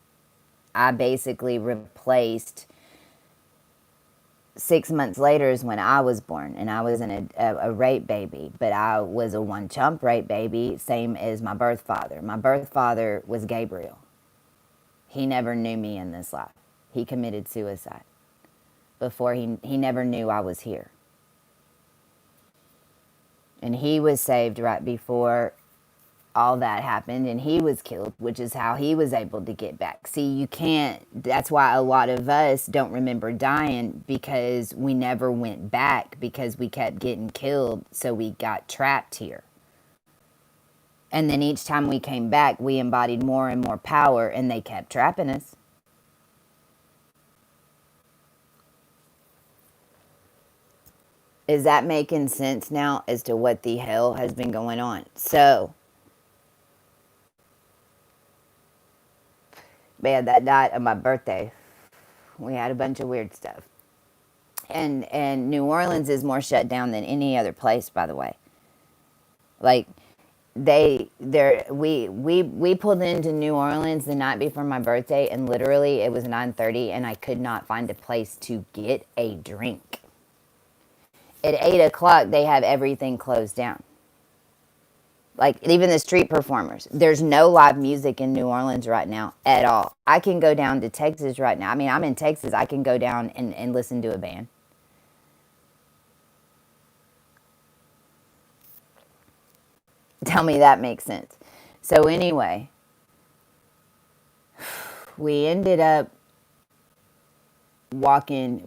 I basically replaced 6 months later is when I was born, and I was a rape baby, but I was a one chump rape baby, same as my birth father. My birth father was Gabriel. He never knew me in this life. He committed suicide before he never knew I was here. And he was saved right before all that happened, and he was killed, which is how he was able to get back. See, you can't, that's why a lot of us don't remember dying, because we never went back, because we kept getting killed, so we got trapped here. And then each time we came back, we embodied more and more power, and they kept trapping us. Is that making sense now as to what the hell has been going on? So, man, that night of my birthday, we had a bunch of weird stuff. And New Orleans is more shut down than any other place, by the way. Like, we pulled into New Orleans the night before my birthday, and literally it was 9:30, and I could not find a place to get a drink. At 8 o'clock, they have everything closed down. Like, even the street performers. There's no live music in New Orleans right now at all. I can go down to Texas right now. I mean, I'm in Texas. I can go down and listen to a band. Tell me that makes sense. So anyway, we ended up walking.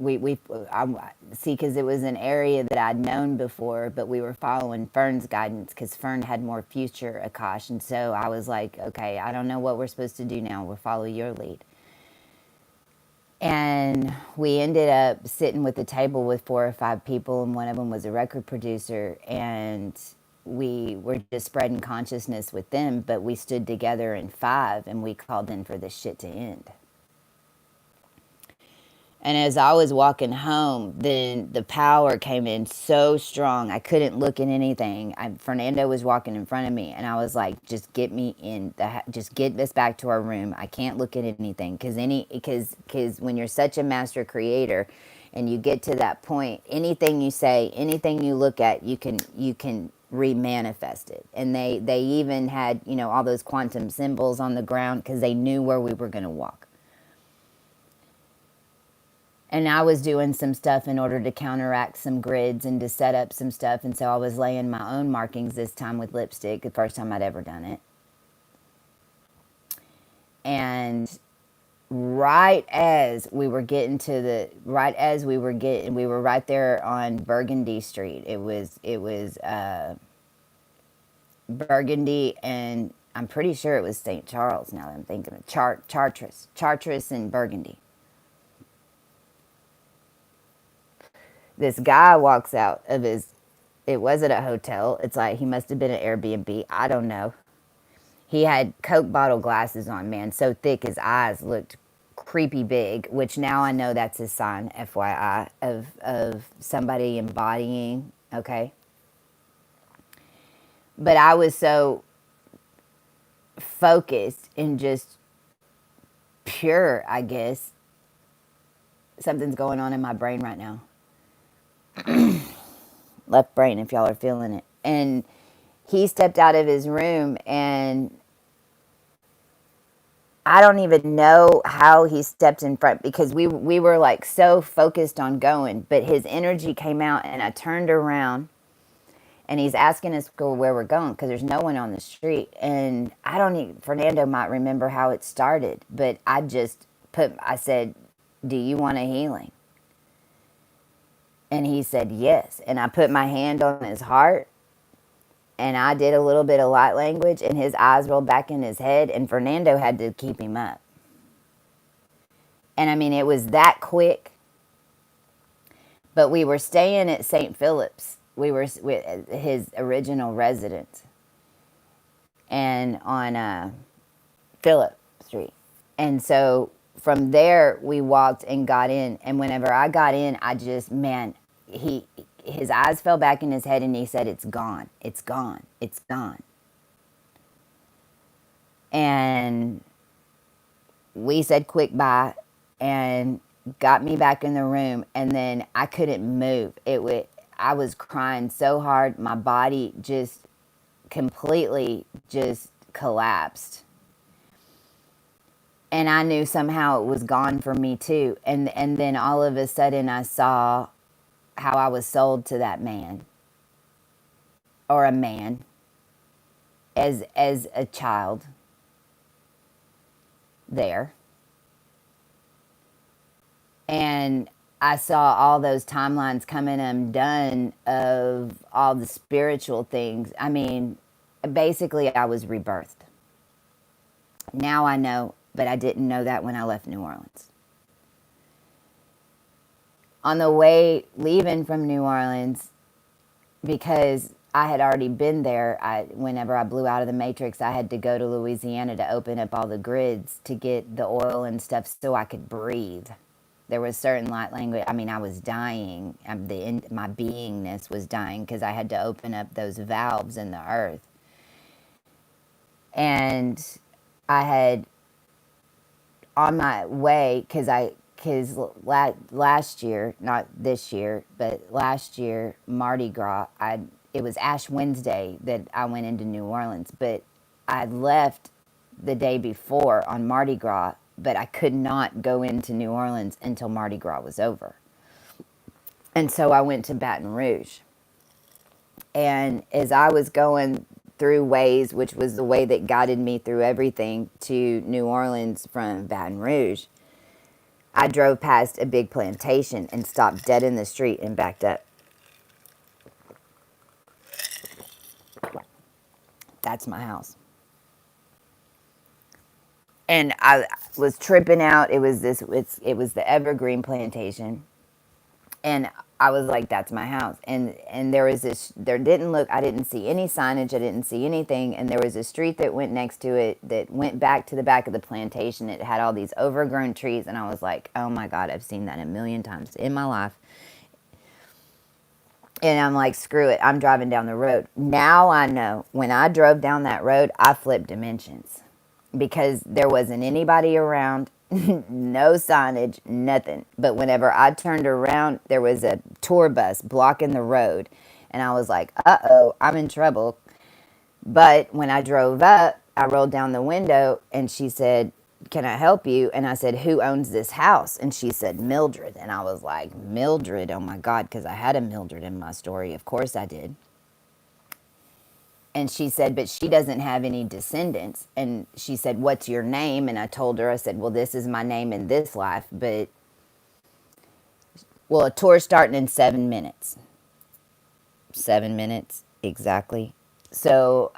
I see, because it was an area that I'd known before, but we were following Fern's guidance, because Fern had more future Akash, and so I was like, okay, I don't know what we're supposed to do now. We'll follow your lead. And we ended up sitting with the table with 4 or 5 people, and one of them was a record producer, and we were just spreading consciousness with them, but we stood together in five, and we called in for this shit to end. And as I was walking home, then the power came in so strong. I couldn't look at anything. Fernando was walking in front of me, and I was like, "Just get me in just get us back to our room. I can't look at anything because when you're such a master creator, and you get to that point, anything you say, anything you look at, you can remanifest it. And they even had all those quantum symbols on the ground because they knew where we were going to walk. And I was doing some stuff in order to counteract some grids and to set up some stuff. And so I was laying my own markings this time with lipstick, the first time I'd ever done it. And right as we were getting to we were right there on Burgundy Street. It was Burgundy, and I'm pretty sure it was St. Charles now that I'm thinking of Chartres and Burgundy. This guy walks out of it wasn't a hotel. It's like he must have been an Airbnb. I don't know. He had Coke bottle glasses on, man, so thick his eyes looked creepy big, which now I know that's a sign, FYI, of somebody embodying, okay? But I was so focused and just pure, I guess. Something's going on in my brain right now. Left brain, if y'all are feeling it. And he stepped out of his room, and I don't even know how he stepped in front because we were like so focused on going, but his energy came out, and I turned around, and he's asking us where we're going because there's no one on the street. And I don't even, Fernando might remember how it started, but I said, "Do you want a healing?" And he said, "Yes." And I put my hand on his heart, and I did a little bit of light language, and his eyes rolled back in his head, and Fernando had to keep him up. And I mean, it was that quick. But we were staying at St. Philip's. We were with his original residence, and on Phillip Street. And so from there, we walked and got in. And whenever I got in, I just, man, his eyes fell back in his head, and he said, "It's gone. It's gone. It's gone." And we said quick bye and got me back in the room. And then I couldn't move. I was crying so hard. My body just completely just collapsed. And I knew somehow it was gone for me too. And then all of a sudden I saw how I was sold to that man, or a man, as a child there. And I saw all those timelines coming undone of all the spiritual things. I mean, basically I was rebirthed. Now I know, but I didn't know that when I left New Orleans. On the way leaving from New Orleans, because I had already been there, whenever I blew out of the Matrix, I had to go to Louisiana to open up all the grids to get the oil and stuff so I could breathe. There was certain light language. I mean, I was dying. My beingness was dying because I had to open up those valves in the earth. And I had, on my way, because last year, not this year, but last year, Mardi Gras, it was Ash Wednesday that I went into New Orleans, but I left the day before on Mardi Gras, but I could not go into New Orleans until Mardi Gras was over. And so I went to Baton Rouge. And as I was going through Waze, which was the way that guided me through everything to New Orleans from Baton Rouge, I drove past a big plantation and stopped dead in the street and backed up. That's my house. And I was tripping out. It was the evergreen plantation. And I was like, that's my house. And there was this, there didn't look, I didn't see any signage, I didn't see anything. And there was a street that went next to it that went back to the back of the plantation. It had all these overgrown trees. And I was like, oh my God, I've seen that a million times in my life. And I'm like, screw it, I'm driving down the road. Now I know when I drove down that road, I flipped dimensions because there wasn't anybody around, no signage, nothing. But whenever I turned around, there was a tour bus blocking the road. And I was like, uh-oh, I'm in trouble. But when I drove up, I rolled down the window and she said, can I help you? And I said, who owns this house? And she said, Mildred. And I was like, Mildred? Oh my God, because I had a Mildred in my story. Of course I did. And she said, but she doesn't have any descendants. And she said, what's your name? And I told her, I said, well, this is my name in this life. But, well, a tour's starting in 7 minutes. 7 minutes, exactly. So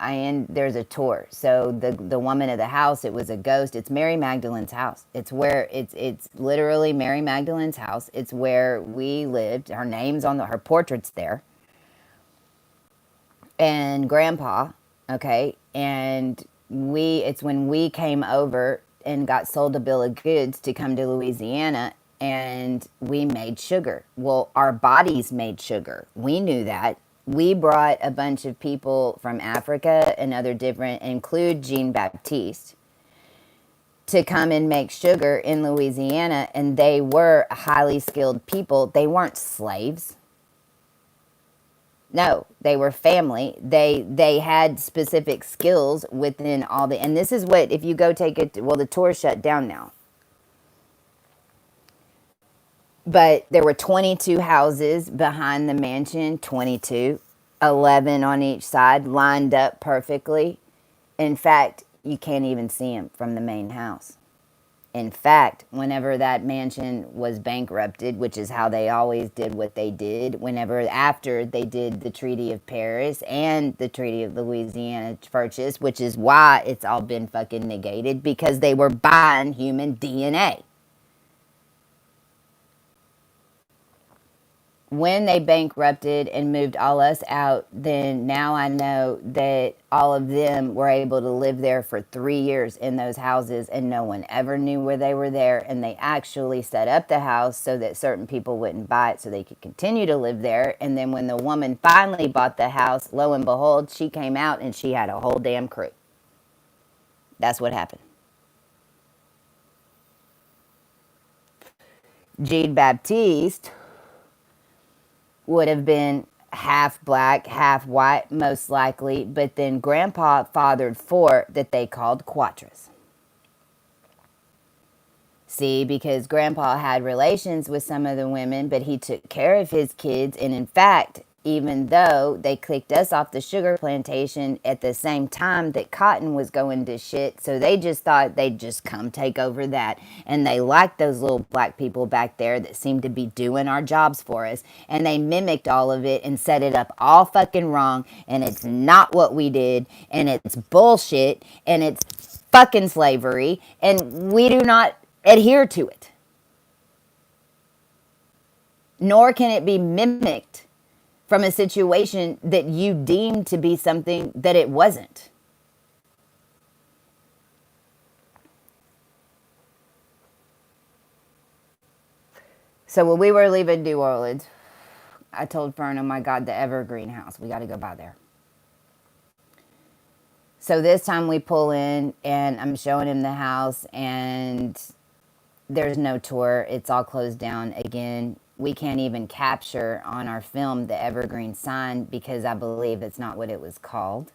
there's a tour. So the woman of the house, it was a ghost. It's Mary Magdalene's house. It's where it's literally Mary Magdalene's house. It's where we lived. Her name's on her portrait's there. And Grandpa, okay, and it's when we came over and got sold a bill of goods to come to Louisiana, and we made sugar. Well, our bodies made sugar. We knew that. We brought a bunch of people from Africa and other different, include Jean Baptiste, to come and make sugar in Louisiana, and they were highly skilled people. They weren't slaves. No, they were family. They had specific skills within all the, and this is what, if you go take it, well, the tour shut down now. But there were 22 houses behind the mansion, 22, 11 on each side, lined up perfectly. In fact, you can't even see them from the main house. In fact, whenever that mansion was bankrupted, which is how they always did what they did, whenever after they did the Treaty of Paris and the Treaty of Louisiana Purchase, which is why it's all been fucking negated, because they were buying human DNA. When they bankrupted and moved all us out, then now I know that all of them were able to live there for 3 years in those houses, and no one ever knew where they were there. And they actually set up the house so that certain people wouldn't buy it so they could continue to live there. And then when the woman finally bought the house, lo and behold, she came out and she had a whole damn crew. That's what happened. Jean Baptiste would have been half black, half white, most likely, but then Grandpa fathered 4 that they called Quatras. See, because Grandpa had relations with some of the women, but he took care of his kids, and in fact, even though they kicked us off the sugar plantation at the same time that cotton was going to shit, so they just thought they'd just come take over that. And they liked those little black people back there that seemed to be doing our jobs for us. And they mimicked all of it and set it up all fucking wrong. And it's not what we did. And it's bullshit. And it's fucking slavery. And we do not adhere to it. Nor can it be mimicked from a situation that you deemed to be something that it wasn't. So when we were leaving New Orleans, I told Fern, oh my God, the Evergreen house, we got to go by there. So this time we pull in and I'm showing him the house and there's no tour. It's all closed down again. We can't even capture on our film the Evergreen sign because I believe it's not what it was called.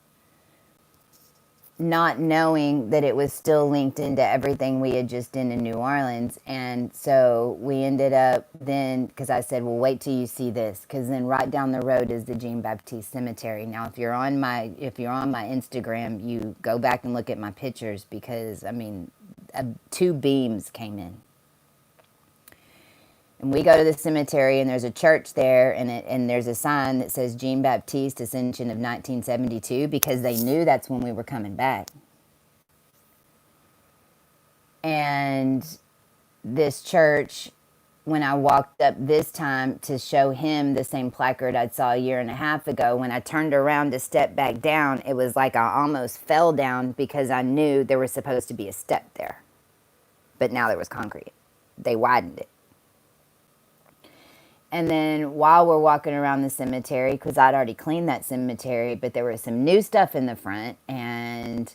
Not knowing that it was still linked into everything we had just done in New Orleans. And so we ended up then, because I said, well, wait till you see this, because then right down the road is the Jean Baptiste Cemetery. Now, if you're on my Instagram, you go back and look at my pictures, because, I mean, 2 beams came in. And we go to the cemetery, and there's a church there, and there's a sign that says Jean Baptiste Ascension of 1972, because they knew that's when we were coming back. And this church when I walked up this time to show him the same placard I saw a year and a half ago, when I turned around to step back down, it was like I almost fell down because I knew there was supposed to be a step there. But now there was concrete. They widened it. And then while we're walking around the cemetery, because I'd already cleaned that cemetery, but there was some new stuff in the front, and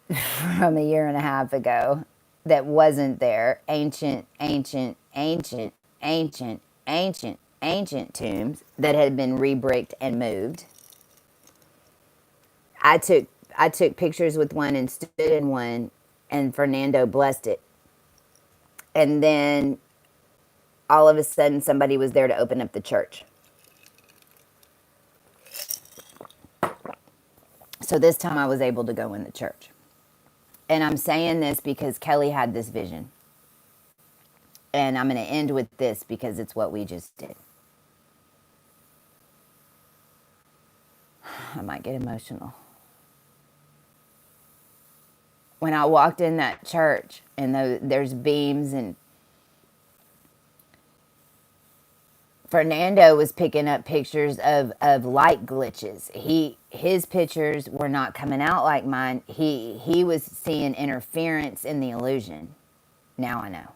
from a year and a half ago that wasn't there. Ancient tombs that had been rebricked and moved. I took pictures with one and stood in one, and Fernando blessed it. And then all of a sudden somebody was there to open up the church. So this time I was able to go in the church. And I'm saying this because Kelly had this vision. And I'm going to end with this because it's what we just did. I might get emotional. When I walked in that church and there's beams, and Fernando was picking up pictures of light glitches. His pictures were not coming out like mine. He was seeing interference in the illusion. Now I know.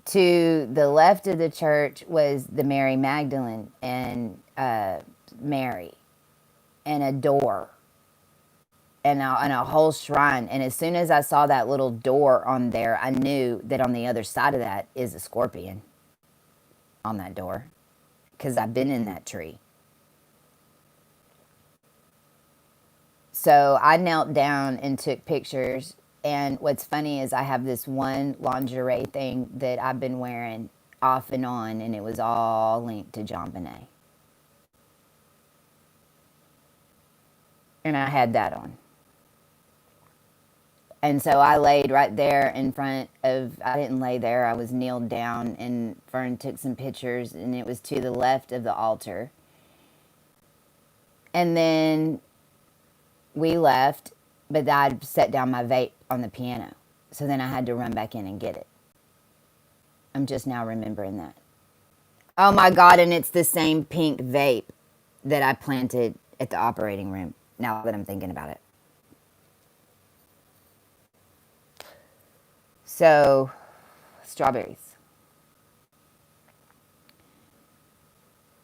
To the left of the church was the Mary Magdalene and Mary, and a door, and a whole shrine. And as soon as I saw that little door on there, I knew that on the other side of that is a scorpion on that door, because I've been in that tree. So I knelt down and took pictures. And what's funny is I have this one lingerie thing that I've been wearing off and on, and it was all linked to John Bonet. And I had that on. And so I laid right there in front of, I didn't lay there, I was kneeled down, and Fern took some pictures, and it was to the left of the altar. And then we left, but I'd set down my vape on the piano. So then I had to run back in and get it. I'm just now remembering that. Oh my God, and it's the same pink vape that I planted at the operating room, now that I'm thinking about it. So, strawberries.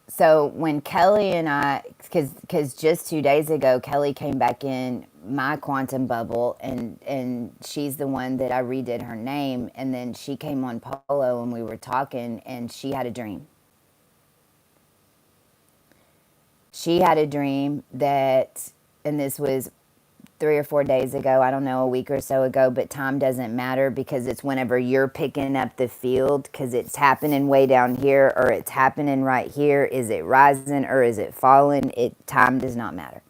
So when Kelly and I, because just 2 days ago, Kelly came back in my quantum bubble, and she's the one that I redid her name, and then she came on Polo and we were talking, and she had a dream. She had a dream that, and this was 3 or 4 days ago, I don't know, a week or so ago, but time doesn't matter because it's whenever you're picking up the field, because it's happening way down here or it's happening right here. Is it rising or is it falling? Time does not matter.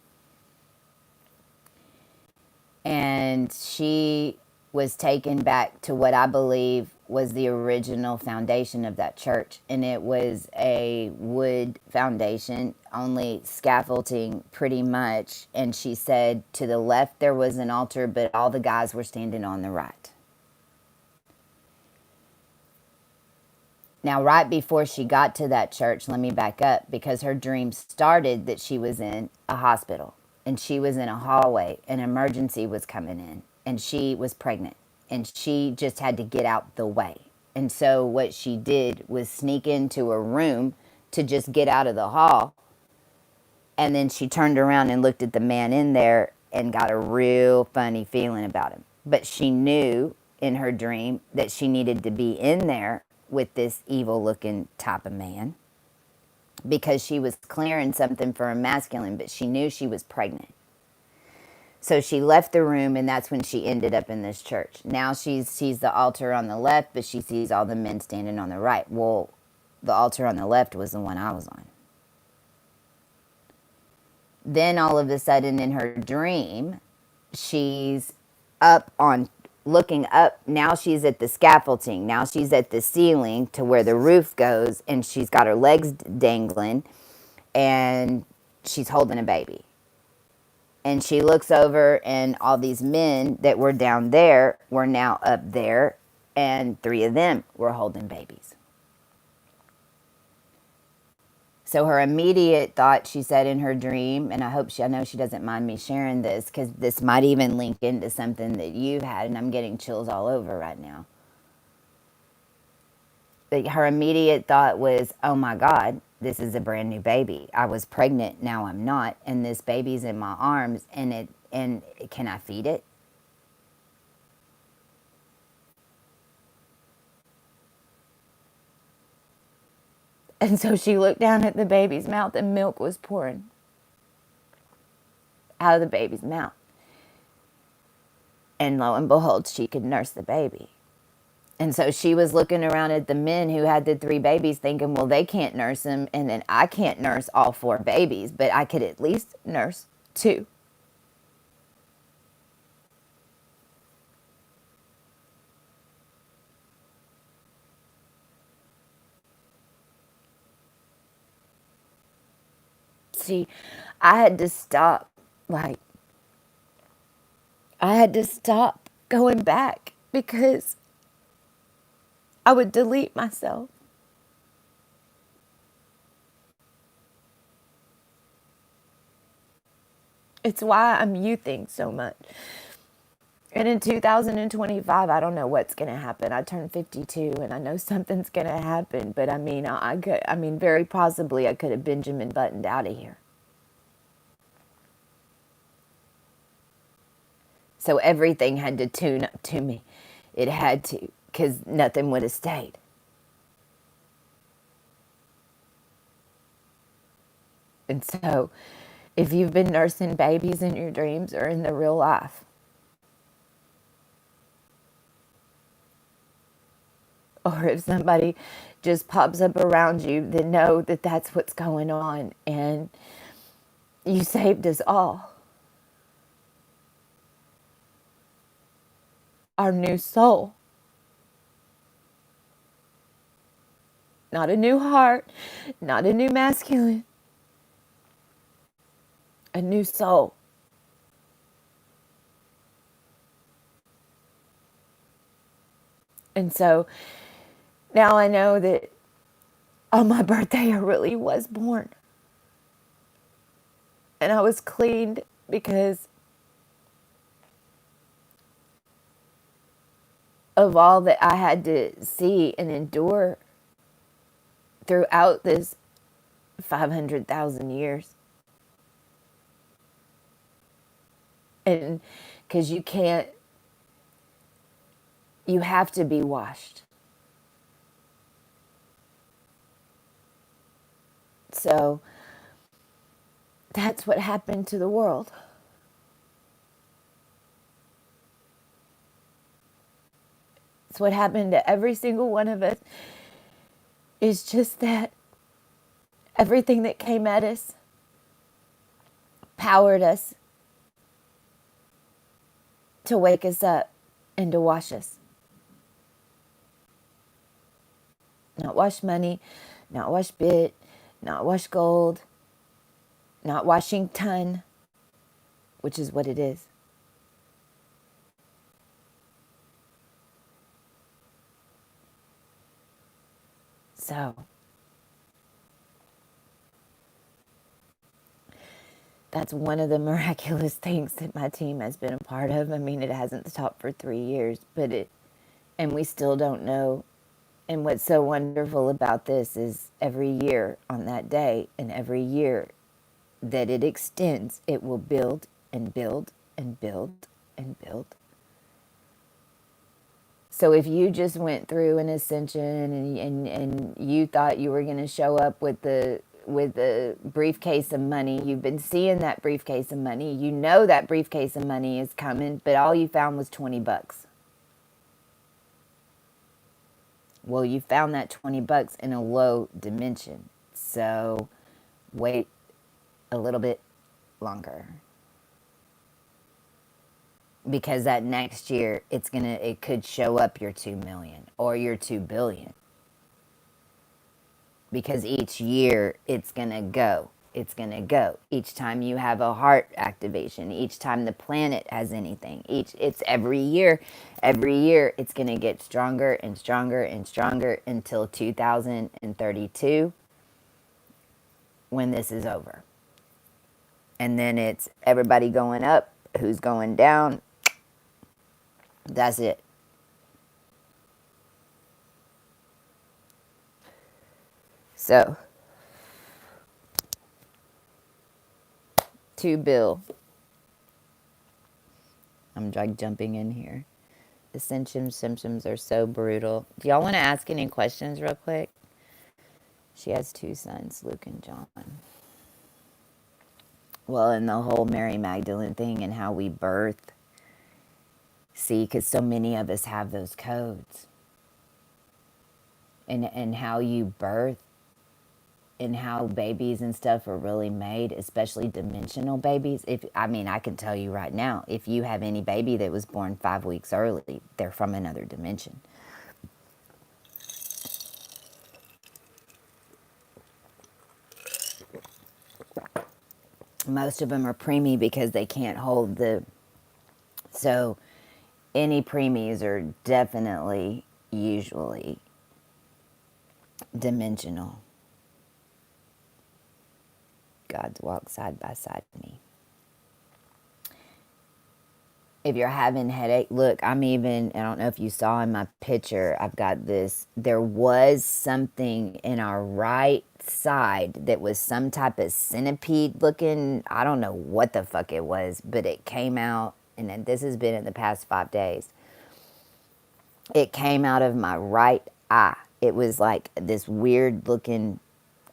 And she was taken back to what I believe was the original foundation of that church. And it was a wood foundation, only scaffolding pretty much. And she said to the left there was an altar, but all the guys were standing on the right. Now, right before she got to that church, let me back up, because her dream started that she was in a hospital. And she was in a hallway. An emergency was coming in. And she was pregnant. And she just had to get out the way. And so what she did was sneak into a room to just get out of the hall. And then she turned around and looked at the man in there and got a real funny feeling about him. But she knew in her dream that she needed to be in there with this evil-looking type of man, because she was clearing something for a masculine, but she knew she was pregnant. So she left the room, and that's when she ended up in this church. Now she sees the altar on the left, but she sees all the men standing on the right. Well, the altar on the left was the one I was on. Then all of a sudden in her dream, she's looking up. Now she's at the scaffolding. Now she's at the ceiling to where the roof goes, and she's got her legs dangling, and she's holding a baby. And she looks over, and all these men that were down there were now up there, and 3 of them were holding babies. So her immediate thought, she said in her dream, and I know she doesn't mind me sharing this because this might even link into something that you've had, and I'm getting chills all over right now. Her immediate thought was, oh my God, this is a brand new baby. I was pregnant, now I'm not, and this baby's in my arms, and can I feed it? And so she looked down at the baby's mouth, and milk was pouring out of the baby's mouth. And lo and behold, she could nurse the baby. And so she was looking around at the men who had the 3 babies thinking, well, they can't nurse them, and then I can't nurse all 4 babies, but I could at least nurse 2. See, I had to stop, like, I had to stop going back because I would delete myself. It's why I'm youthing so much. And in 2025, I don't know what's going to happen. I turned 52 and I know something's going to happen, but I mean, very possibly I could have Benjamin Buttoned out of here. So everything had to tune up to me. It had to, because nothing would have stayed. And so if you've been nursing babies in your dreams or in the real life, or if somebody just pops up around you, then know that that's what's going on, and you saved us all. Our new soul. Not a new heart, not a new masculine, a new soul. And so now I know that on my birthday I really was born. And I was cleaned because of all that I had to see and endure throughout this 500,000 years. And because you have to be washed. So that's what happened to the world. It's what happened to every single one of us. It's just that everything that came at us powered us to wake us up and to wash us. Not wash money, not wash bit, not wash gold, not Washington, which is what it is. So that's one of the miraculous things that my team has been a part of. I mean, it hasn't stopped for 3 years, and we still don't know. And what's so wonderful about this is every year on that day and every year that it extends, it will build and build and build and build. So if you just went through an ascension and you thought you were going to show up with the briefcase of money, you've been seeing that briefcase of money, you know that briefcase of money is coming, but all you found was $20. Well, you found that $20 in a low dimension. So wait a little bit longer. Because that next year it could show up your 2 million or your 2 billion. Because each year it's going to go. it's going to go. Each time you have a heart activation, each time the planet has anything, it's every year it's going to get stronger and stronger and stronger until 2032 when this is over. And then it's everybody going up, who's going down. That's it. So, to Bill, I'm like jumping in here. The symptoms are so brutal. Do y'all want to ask any questions real quick? She has 2 sons, Luke and John. Well, and the whole Mary Magdalene thing and how we birth. See, because so many of us have those codes. And how you birth and how babies and stuff are really made, especially dimensional babies. I can tell you right now, if you have any baby that was born 5 weeks early, they're from another dimension. Most of them are preemie because they can't hold the. So, any preemies are definitely, usually, dimensional. God's walk side by side with me. If you're having headache, look, I don't know if you saw in my picture, I've got this. There was something in our right side that was some type of centipede looking. I don't know what the fuck it was, but it came out, and this has been in the past 5 days. It came out of my right eye. It was like this weird looking,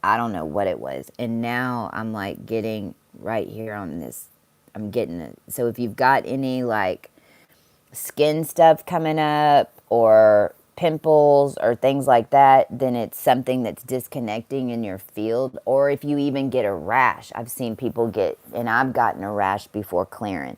I don't know what it was. And now I'm like getting right here on this, I'm getting it. So if you've got any like skin stuff coming up or pimples or things like that, then it's something that's disconnecting in your field. Or if you even get a rash, I've seen people get, and I've gotten a rash before clearing.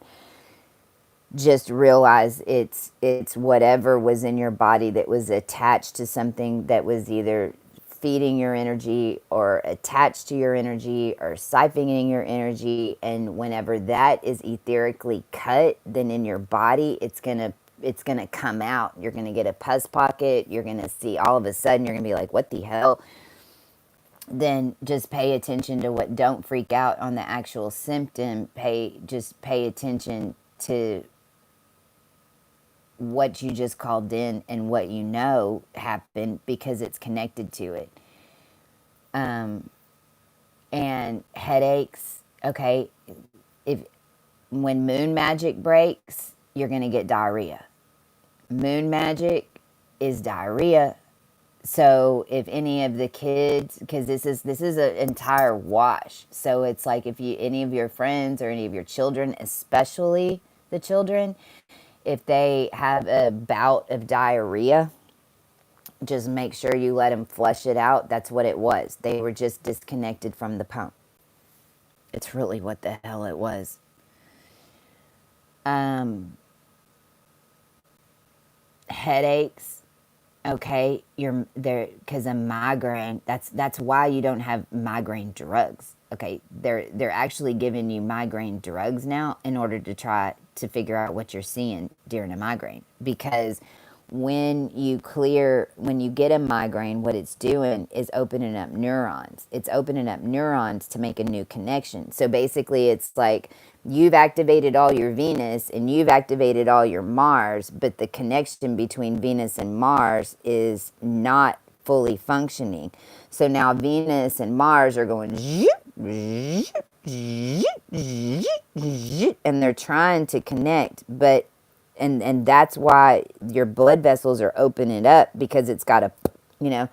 Just realize it's whatever was in your body that was attached to something that was either feeding your energy or attached to your energy or siphoning your energy. And whenever that is etherically cut, then in your body it's gonna come out. You're gonna get a pus pocket. You're gonna see all of a sudden, you're gonna be like, what the hell? Then just pay attention to what, don't freak out on the actual symptom. Just pay attention to what you just called in and what you know happened, because it's connected to it. And headaches, okay, when moon magic breaks, you're going to get diarrhea. Moon magic is diarrhea. So if any of the kids, because this is an entire wash. So it's like if any of your friends or any of your children, especially the children, if they have a bout of diarrhea, just make sure you let them flush it out. That's what it was. They were just disconnected from the pump. It's really what the hell it was. Headaches, okay, you're there because of migraine. That's why you don't have migraine drugs. Okay, they're actually giving you migraine drugs now in order to try to figure out what you're seeing during a migraine. Because when you get a migraine, what it's doing is opening up neurons. It's opening up neurons to make a new connection. So basically, it's like you've activated all your Venus and you've activated all your Mars, but the connection between Venus and Mars is not fully functioning. So now Venus and Mars are going and they're trying to connect, but and that's why your blood vessels are opening up, because it's got a, kind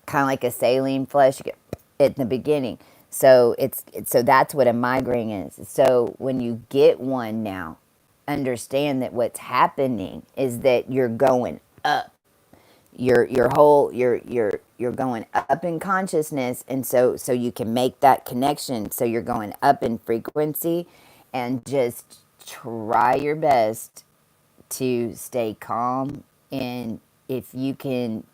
of like a saline flush at the beginning. So so that's what a migraine is. So when you get one now, understand that what's happening is that you're going up. You're going up in consciousness, and so you can make that connection. So you're going up in frequency, and just try your best to stay calm. And if you can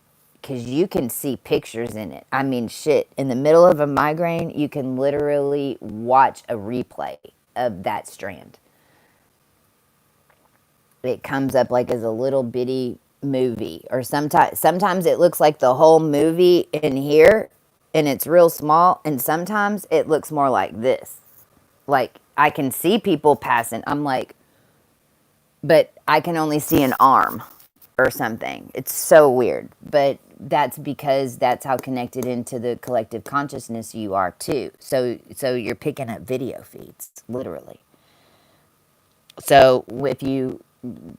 because you can see pictures in it. I mean, shit. In the middle of a migraine, you can literally watch a replay of that strand. It comes up like as a little bitty movie, or sometimes it looks like the whole movie in here, and it's real small, and sometimes it looks more like this. Like I can see people passing. I'm like, but I can only see an arm or something. It's so weird. But that's because that's how connected into the collective consciousness you are too. So you're picking up video feeds, literally. So if you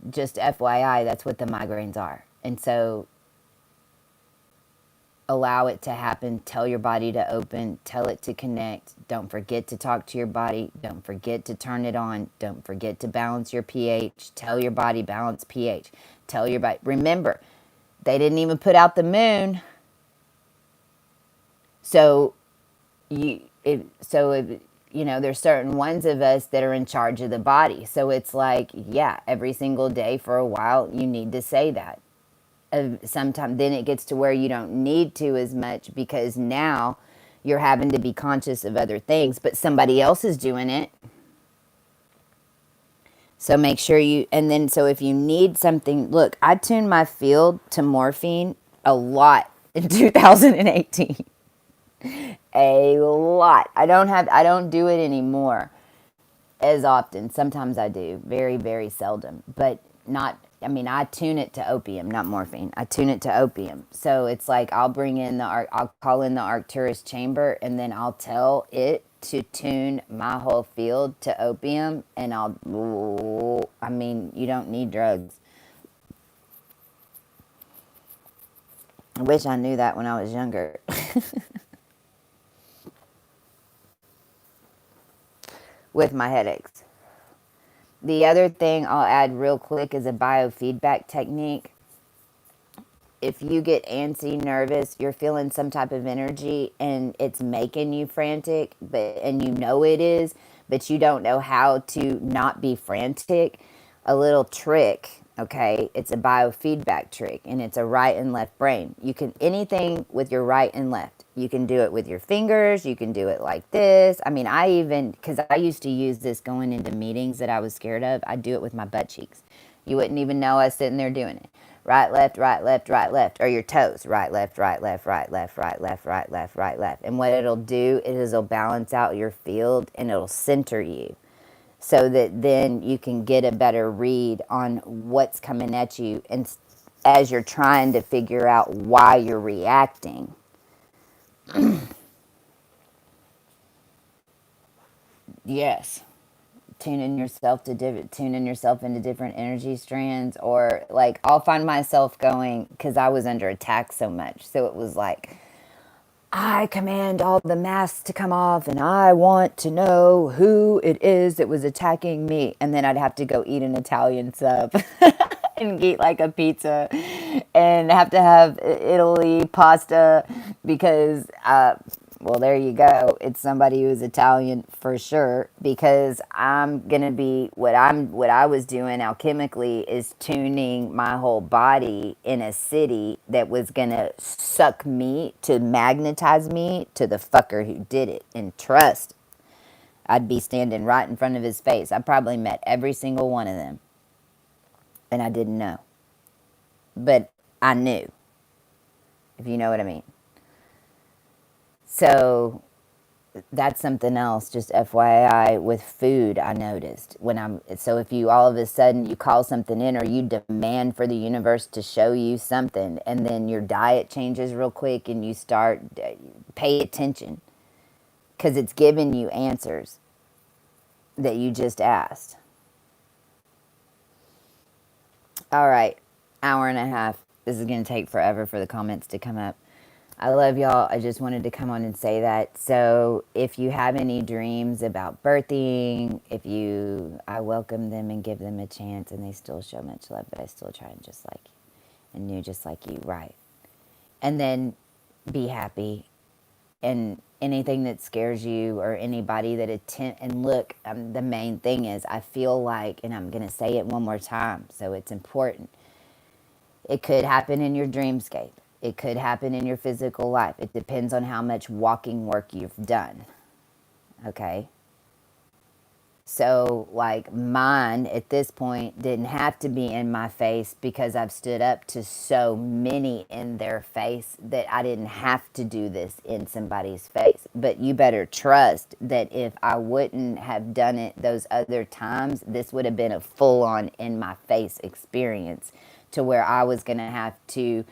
just FYI, that's what the migraines are. And so allow it to happen. Tell your body to open. Tell it to connect. Don't forget to talk to your body. Don't forget to turn it on. Don't forget to balance your pH. Tell your body balance pH. Tell your body. Remember, they didn't even put out the moon. So there's certain ones of us that are in charge of the body. So it's like, yeah, every single day for a while, you need to say that. Sometimes then it gets to where you don't need to as much, because now you're having to be conscious of other things, but somebody else is doing it. So make sure so if you need something, look, I tuned my field to morphine a lot in 2018. A lot. I don't do it anymore as often. Sometimes I do, very, very seldom, but not, I mean, I tune it to opium, not morphine. I tune it to opium. So it's like I'll call in the Arcturus chamber, and then I'll tell it to tune my whole field to opium, and you don't need drugs. I wish I knew that when I was younger. With my headaches. The other thing I'll add real quick is a biofeedback technique. If you get antsy, nervous, you're feeling some type of energy and it's making you frantic, and you know it is, but you don't know how to not be frantic, a little trick, okay? It's a biofeedback trick, and it's a right and left brain. You can anything with your right and left. You can do it with your fingers. You can do it like this. I mean, because I used to use this going into meetings that I was scared of, I do it with my butt cheeks. You wouldn't even know I was sitting there doing it. Right, left, right, left, right, left. Or your toes. Right, left, right, left, right, left, right, left, right, left, right, left. And what it'll do is it'll balance out your field, and it'll center you, so that then you can get a better read on what's coming at you, and as you're trying to figure out why you're reacting. Yes. Tuning yourself into different energy strands, or like I'll find myself going, because I was under attack so much, so it was like, I command all the masks to come off, and I want to know who it is that was attacking me. And then I'd have to go eat an Italian sub and eat like a pizza, and have to have Italy pasta, because well, there you go. It's somebody who's Italian for sure, because I'm going to be what I was doing alchemically is tuning my whole body in a city that was going to suck me, to magnetize me to the fucker who did it. And trust, I'd be standing right in front of his face. I probably met every single one of them, and I didn't know. But I knew, if you know what I mean. So that's something else, just FYI, with food. I noticed so if you all of a sudden you call something in, or you demand for the universe to show you something, and then your diet changes real quick, and you start, pay attention, because it's giving you answers that you just asked. All right, hour and a half. This is going to take forever for the comments to come up. I love y'all. I just wanted to come on and say that. So if you have any dreams about birthing, I welcome them and give them a chance, and they still show much love, but I still try and just like you, and knew just like you, right? And then be happy. And anything that scares you, or anybody that and look, the main thing is, I feel like, and I'm going to say it one more time, so it's important. It could happen in your dreamscape. It could happen in your physical life. It depends on how much walking work you've done. Okay? So, like, mine at this point didn't have to be in my face because I've stood up to so many in their face that I didn't have to do this in somebody's face. But you better trust that if I wouldn't have done it those other times, this would have been a full on in my face experience to where I was going to have to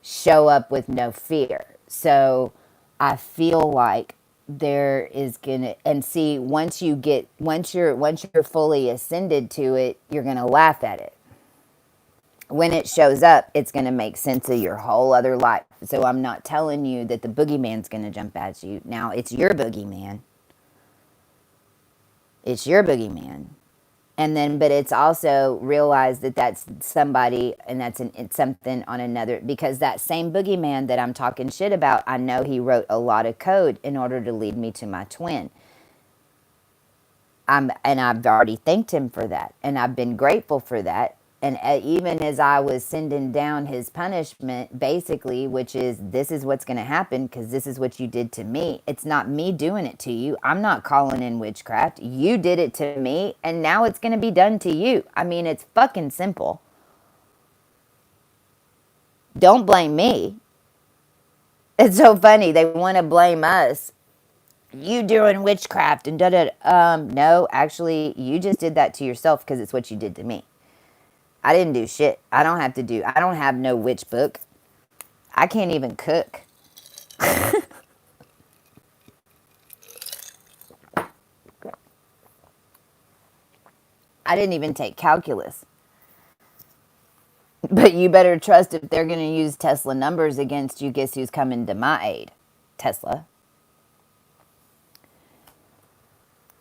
show up with no fear. So I feel like there is gonna, and see, once you're fully ascended to it, you're gonna laugh at it. When it shows up, it's gonna make sense of your whole other life. So I'm not telling you that the boogeyman's gonna jump at you. Now it's your boogeyman. It's your boogeyman. And then, but it's also realize that that's somebody, and it's something on another, because that same boogeyman that I'm talking shit about, I know he wrote a lot of code in order to lead me to my twin. And I've already thanked him for that, and I've been grateful for that. And even as I was sending down his punishment, basically, which is, this is what's going to happen because this is what you did to me. It's not me doing it to you. I'm not calling in witchcraft. You did it to me, and now it's going to be done to you. I mean, it's fucking simple. Don't blame me. It's so funny. They want to blame us. You doing witchcraft and da da. No, actually, you just did that to yourself because it's what you did to me. I didn't do shit. I don't have no witch book. I can't even cook. I didn't even take calculus. But you better trust if they're going to use Tesla numbers against you, guess who's coming to my aid? Tesla.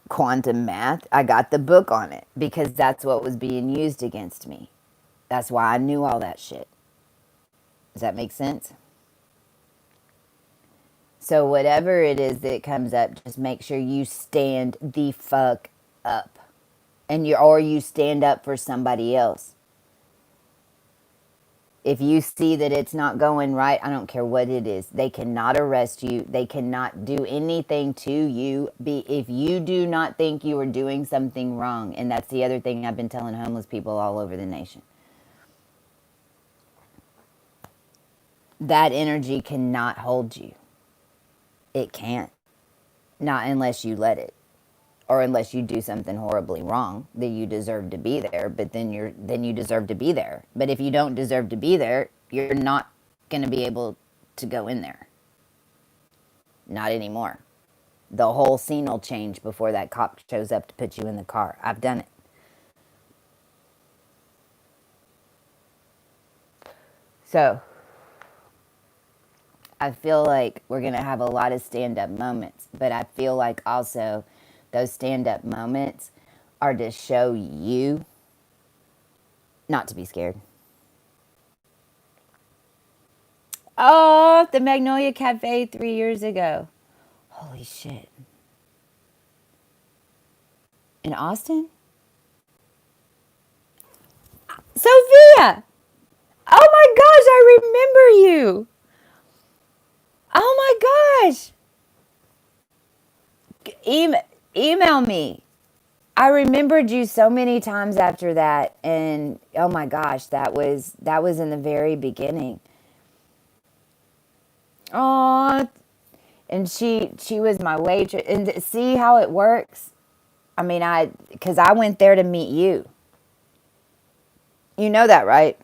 Quantum math. I got the book on it because that's what was being used against me. That's why I knew all that shit. Does that make sense? So whatever it is that comes up, just make sure you stand the fuck up. Or you stand up for somebody else. If you see that it's not going right, I don't care what it is. They cannot arrest you. They cannot do anything to you. If you do not think you are doing something wrong, and that's the other thing I've been telling homeless people all over the nation. That energy cannot hold you. It can't. Not unless you let it. Or unless you do something horribly wrong that you deserve to be there, but then you deserve to be there. But if you don't deserve to be there, you're not going to be able to go in there. Not anymore. The whole scene will change before that cop shows up to put you in the car. I've done it. So, I feel like we're going to have a lot of stand-up moments, but I feel like also those stand-up moments are to show you not to be scared. Oh, the Magnolia Cafe 3 years ago. Holy shit. In Austin? Sophia! Oh my gosh, I remember you. Oh my gosh. Email me. I remembered you so many times after that, and oh my gosh, that was in the very beginning. Oh, and she was my waitress, and see how it works. I mean, because I went there to meet you. You know that, right?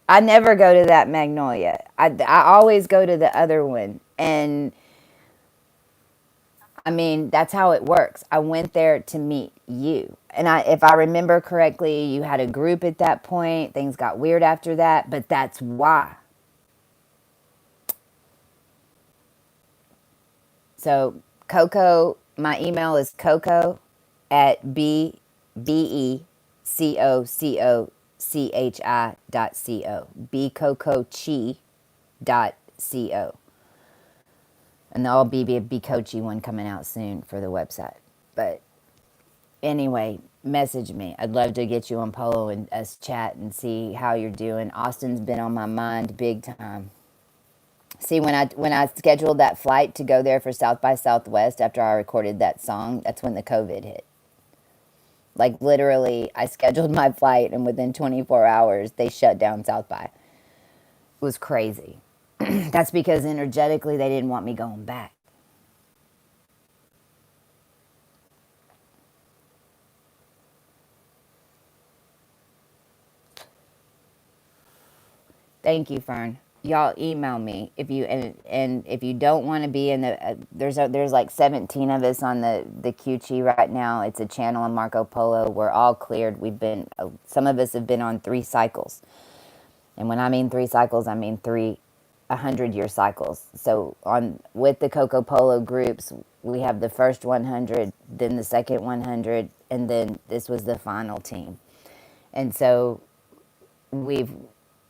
I never go to that Magnolia. I always go to the other one, and I mean, that's how it works. I went there to meet you. And if I remember correctly, you had a group at that point. Things got weird after that, but that's why. So, Coco, my email is coco at BeCoCHI.co. BeCoCHI.co. And there'll be a BeCoCHI one coming out soon for the website. But Anyway, message me. I'd love to get you on Polo and us chat and see how you're doing. Austin's been on my mind big time. See, when I scheduled that flight to go there for South by Southwest after I recorded that song, that's when the COVID hit. Like literally, I scheduled my flight and within 24 hours they shut down South by. It was crazy. That's because energetically they didn't want me going back. Thank you, Fern. Y'all email me if you and if you don't want to be in the there's like 17 of us on the QCHI right now. It's a channel on Marco Polo. We're all cleared. We've been some of us have been on 3 cycles. And when I mean 3 cycles, I mean 3 100-year cycles. So on with the Coco Polo groups, we have the first 100, then the second 100, and then this was the final team. And so we've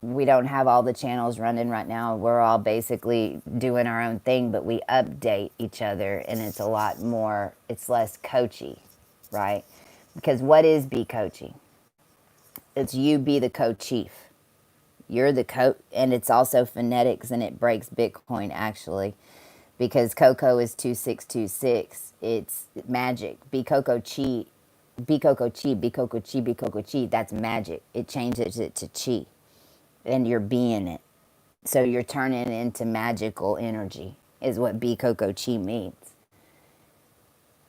we don't have all the channels running right now. We're all basically doing our own thing, but we update each other, and it's a lot more, it's less coachy, right? Because what is BeCoCHI? It's you be the co-chief. You're the coach, and it's also phonetics, and it breaks Bitcoin actually, because Coco is 2626. It's magic. BeCoCHI, BeCoCHI, BeCoCHI, BeCoCHI. That's magic. It changes it to chi, and you're being it. So you're turning into magical energy, is what BeCoCHI means.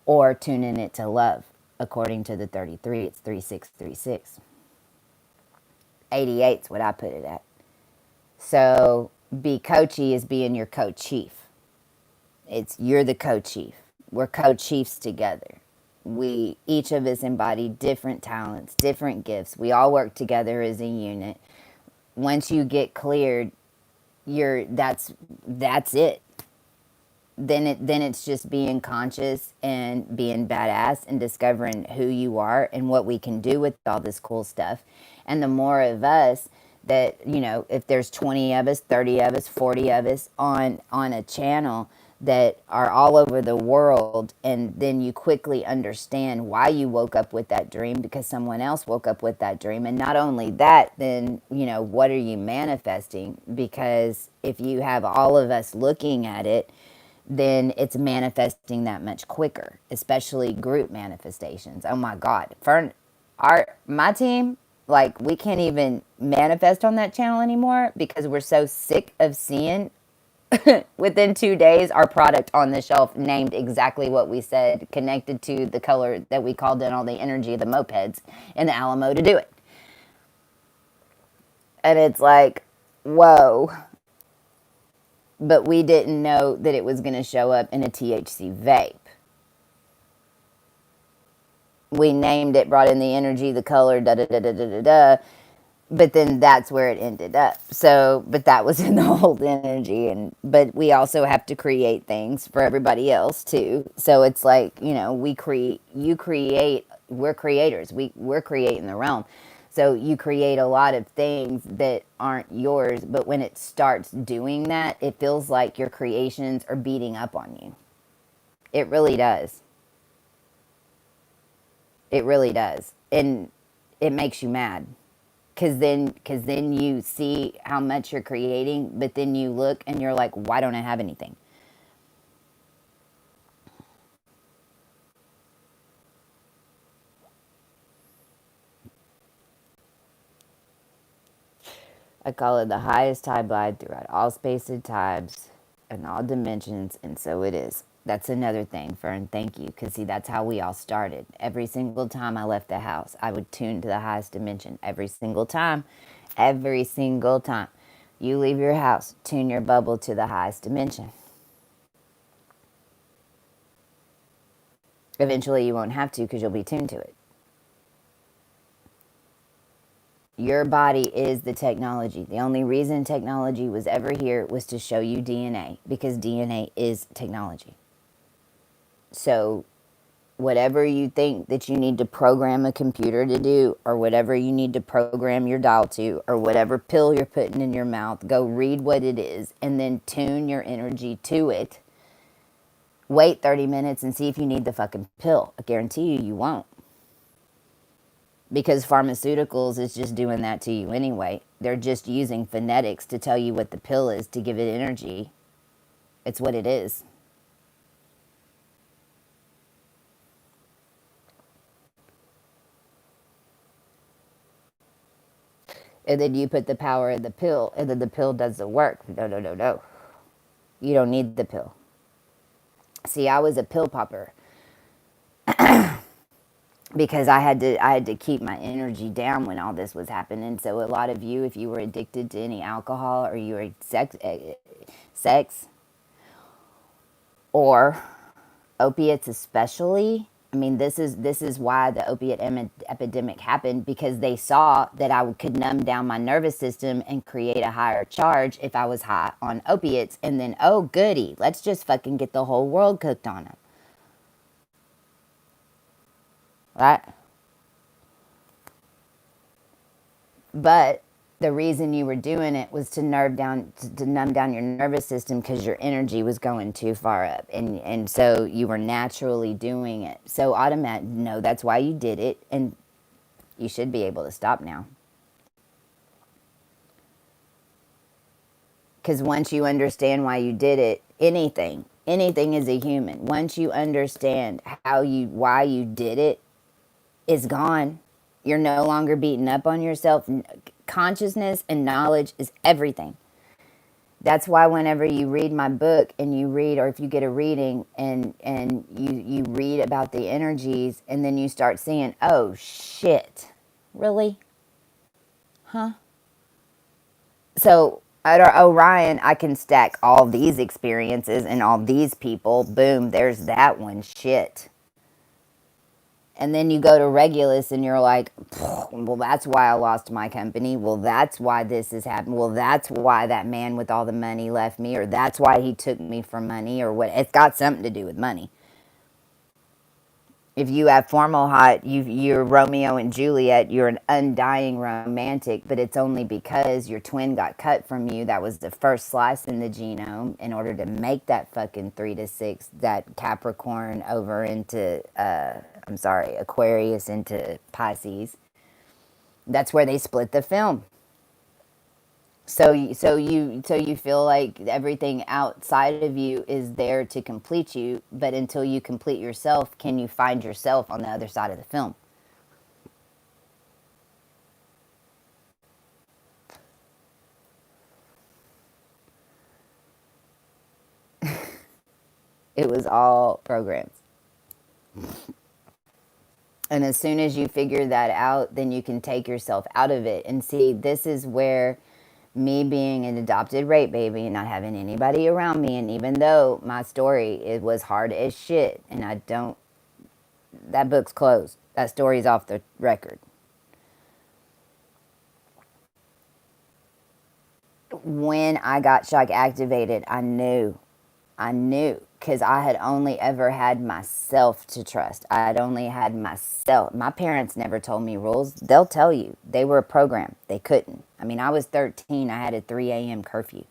Or tuning it to love, according to the 33. It's 3636. 88's what I put it at. So BeCoCHI is being your co-chief. It's you're the co-chief. We're co-chiefs together. We each of us embody different talents, different gifts. We all work together as a unit. Once you get cleared, that's it. Then it's just being conscious and being badass and discovering who you are and what we can do with all this cool stuff. And the more of us that, if there's 20 of us, 30 of us, 40 of us on a channel that are all over the world, and then you quickly understand why you woke up with that dream because someone else woke up with that dream. And not only that, then, what are you manifesting? Because if you have all of us looking at it, then it's manifesting that much quicker, especially group manifestations. Oh my God. My team, like, we can't even manifest on that channel anymore because we're so sick of seeing within 2 days our product on the shelf named exactly what we said, connected to the color that we called in all the energy of the mopeds in the Alamo to do it. And it's like, whoa. But we didn't know that it was going to show up in a THC vape. We named it, brought in the energy, the color, da da da da da da da. But then that's where it ended up. So, but that was in the old energy, but we also have to create things for everybody else too. So it's like, we create, you create, we're creators. We're creating the realm. So you create a lot of things that aren't yours, but when it starts doing that, it feels like your creations are beating up on you. It really does. It really does. And it makes you mad. Because then you see how much you're creating, but then you look and you're like, why don't I have anything? I call it the highest time glide throughout all space and times and all dimensions, and so it is. That's another thing, Fern. Thank you. Because, see, that's how we all started. Every single time I left the house, I would tune to the highest dimension. Every single time. Every single time. You leave your house, tune your bubble to the highest dimension. Eventually, you won't have to because you'll be tuned to it. Your body is the technology. The only reason technology was ever here was to show you DNA, because DNA is technology. So whatever you think that you need to program a computer to do, or whatever you need to program your dial to, or whatever pill you're putting in your mouth, go read what it is and then tune your energy to it. Wait 30 minutes and see if you need the fucking pill. I guarantee you, you won't. because pharmaceuticals is just doing that to you anyway. They're just using phonetics to tell you what the pill is to give it energy. It's what it is. And then you put the power in the pill, and then the pill does the work. No, no, no, no. You don't need the pill. See, I was a pill popper because I had to keep my energy down when all this was happening. So a lot of you, if you were addicted to any alcohol or you were sex or opiates especially, I mean, this is why the opiate epidemic happened, because they saw that I could numb down my nervous system and create a higher charge if I was high on opiates, and then, oh goody, let's just fucking get the whole world cooked on them, right? But the reason you were doing it was to numb down your nervous system, because your energy was going too far up, and so you were naturally doing it. So automatic, no, that's why you did it, and you should be able to stop now. Because once you understand why you did it, anything is a human. Once you understand why you did it, is gone. You're no longer beating up on yourself. Consciousness and knowledge is everything. That's why whenever you read my book and you read, or if you get a reading and you read about the energies, and then you start seeing, oh shit, really? Huh? So at Orion, I can stack all these experiences and all these people. Boom, there's that one. Shit. And then you go to Regulus and you're like, well, that's why I lost my company. Well, that's why this has happened. Well, that's why that man with all the money left me, or that's why he took me for money, or what. It's got something to do with money. If you have Formalhaut, you're Romeo and Juliet, you're an undying romantic, but it's only because your twin got cut from you. That was the first slice in the genome in order to make that fucking 3 to 6, that Capricorn over into, Aquarius into Pisces. That's where they split the film. So you feel like everything outside of you is there to complete you, but until you complete yourself, can you find yourself on the other side of the film? It was all programs. And as soon as you figure that out, then you can take yourself out of it. And see, this is where me being an adopted rape baby and not having anybody around me, and even though my story, it was hard as shit, and I don't, that book's closed. That story's off the record. When I got shock activated, I knew, because I had only ever had myself to trust. I had only had myself. My parents never told me rules. They'll tell you. They were a program. They couldn't. I mean, I was 13. I had a 3 a.m. curfew.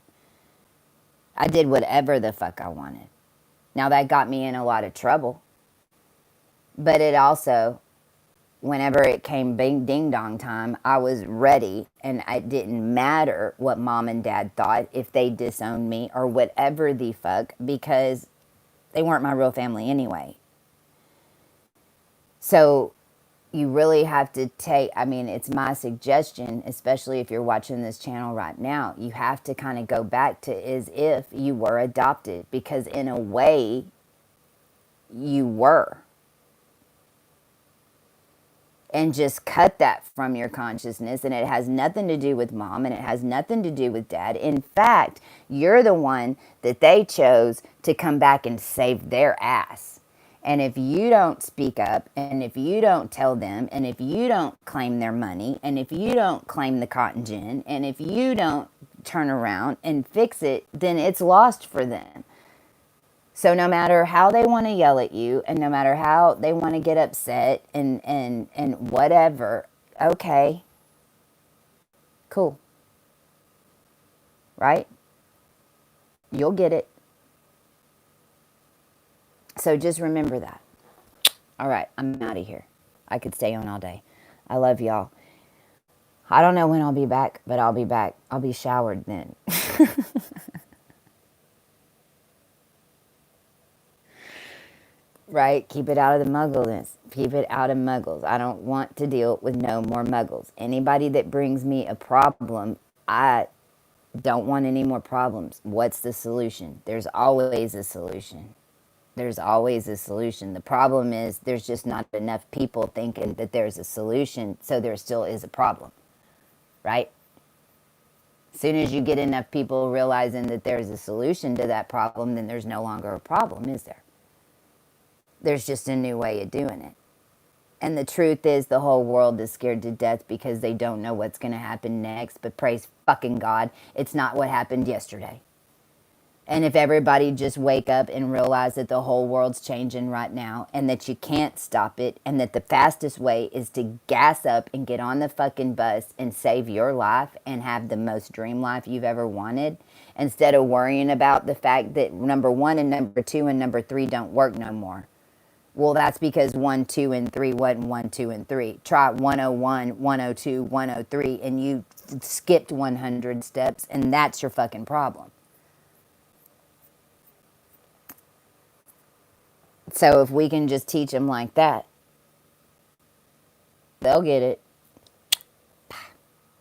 I did whatever the fuck I wanted. Now, that got me in a lot of trouble. But it also, whenever it came ding dong time, I was ready, and it didn't matter what mom and dad thought, if they disowned me or whatever the fuck, because they weren't my real family anyway. So you really have to take, I mean, it's my suggestion, especially if you're watching this channel right now, you have to kind of go back to as if you were adopted, because in a way, you were. And just cut that from your consciousness, and it has nothing to do with mom, and it has nothing to do with dad. In fact, you're the one that they chose to come back and save their ass. And if you don't speak up, and if you don't tell them, and if you don't claim their money, and if you don't claim the cotton gin, and if you don't turn around and fix it, then it's lost for them. So no matter how they want to yell at you, and no matter how they want to get upset and whatever, okay, cool, right? You'll get it. So just remember that. All right, I'm out of here. I could stay on all day. I love y'all. I don't know when I'll be back, but I'll be back. I'll be showered then. Right? Keep it out of the muggleness. Keep it out of muggles. I don't want to deal with no more muggles. Anybody that brings me a problem, I don't want any more problems. What's the solution? There's always a solution. There's always a solution. The problem is there's just not enough people thinking that there's a solution, so there still is a problem, right? As soon as you get enough people realizing that there's a solution to that problem, then there's no longer a problem, is there? There's just a new way of doing it. And the truth is, the whole world is scared to death because they don't know what's going to happen next. But praise fucking God, it's not what happened yesterday. And if everybody just wake up and realize that the whole world's changing right now and that you can't stop it and that the fastest way is to gas up and get on the fucking bus and save your life and have the most dream life you've ever wanted, instead of worrying about the fact that number one and number two and number three don't work no more. Well, that's because 1, 2, and 3 wasn't 1, 2, and 3. Try 101, 102, 103, and you skipped 100 steps, and that's your fucking problem. So if we can just teach them like that, they'll get it.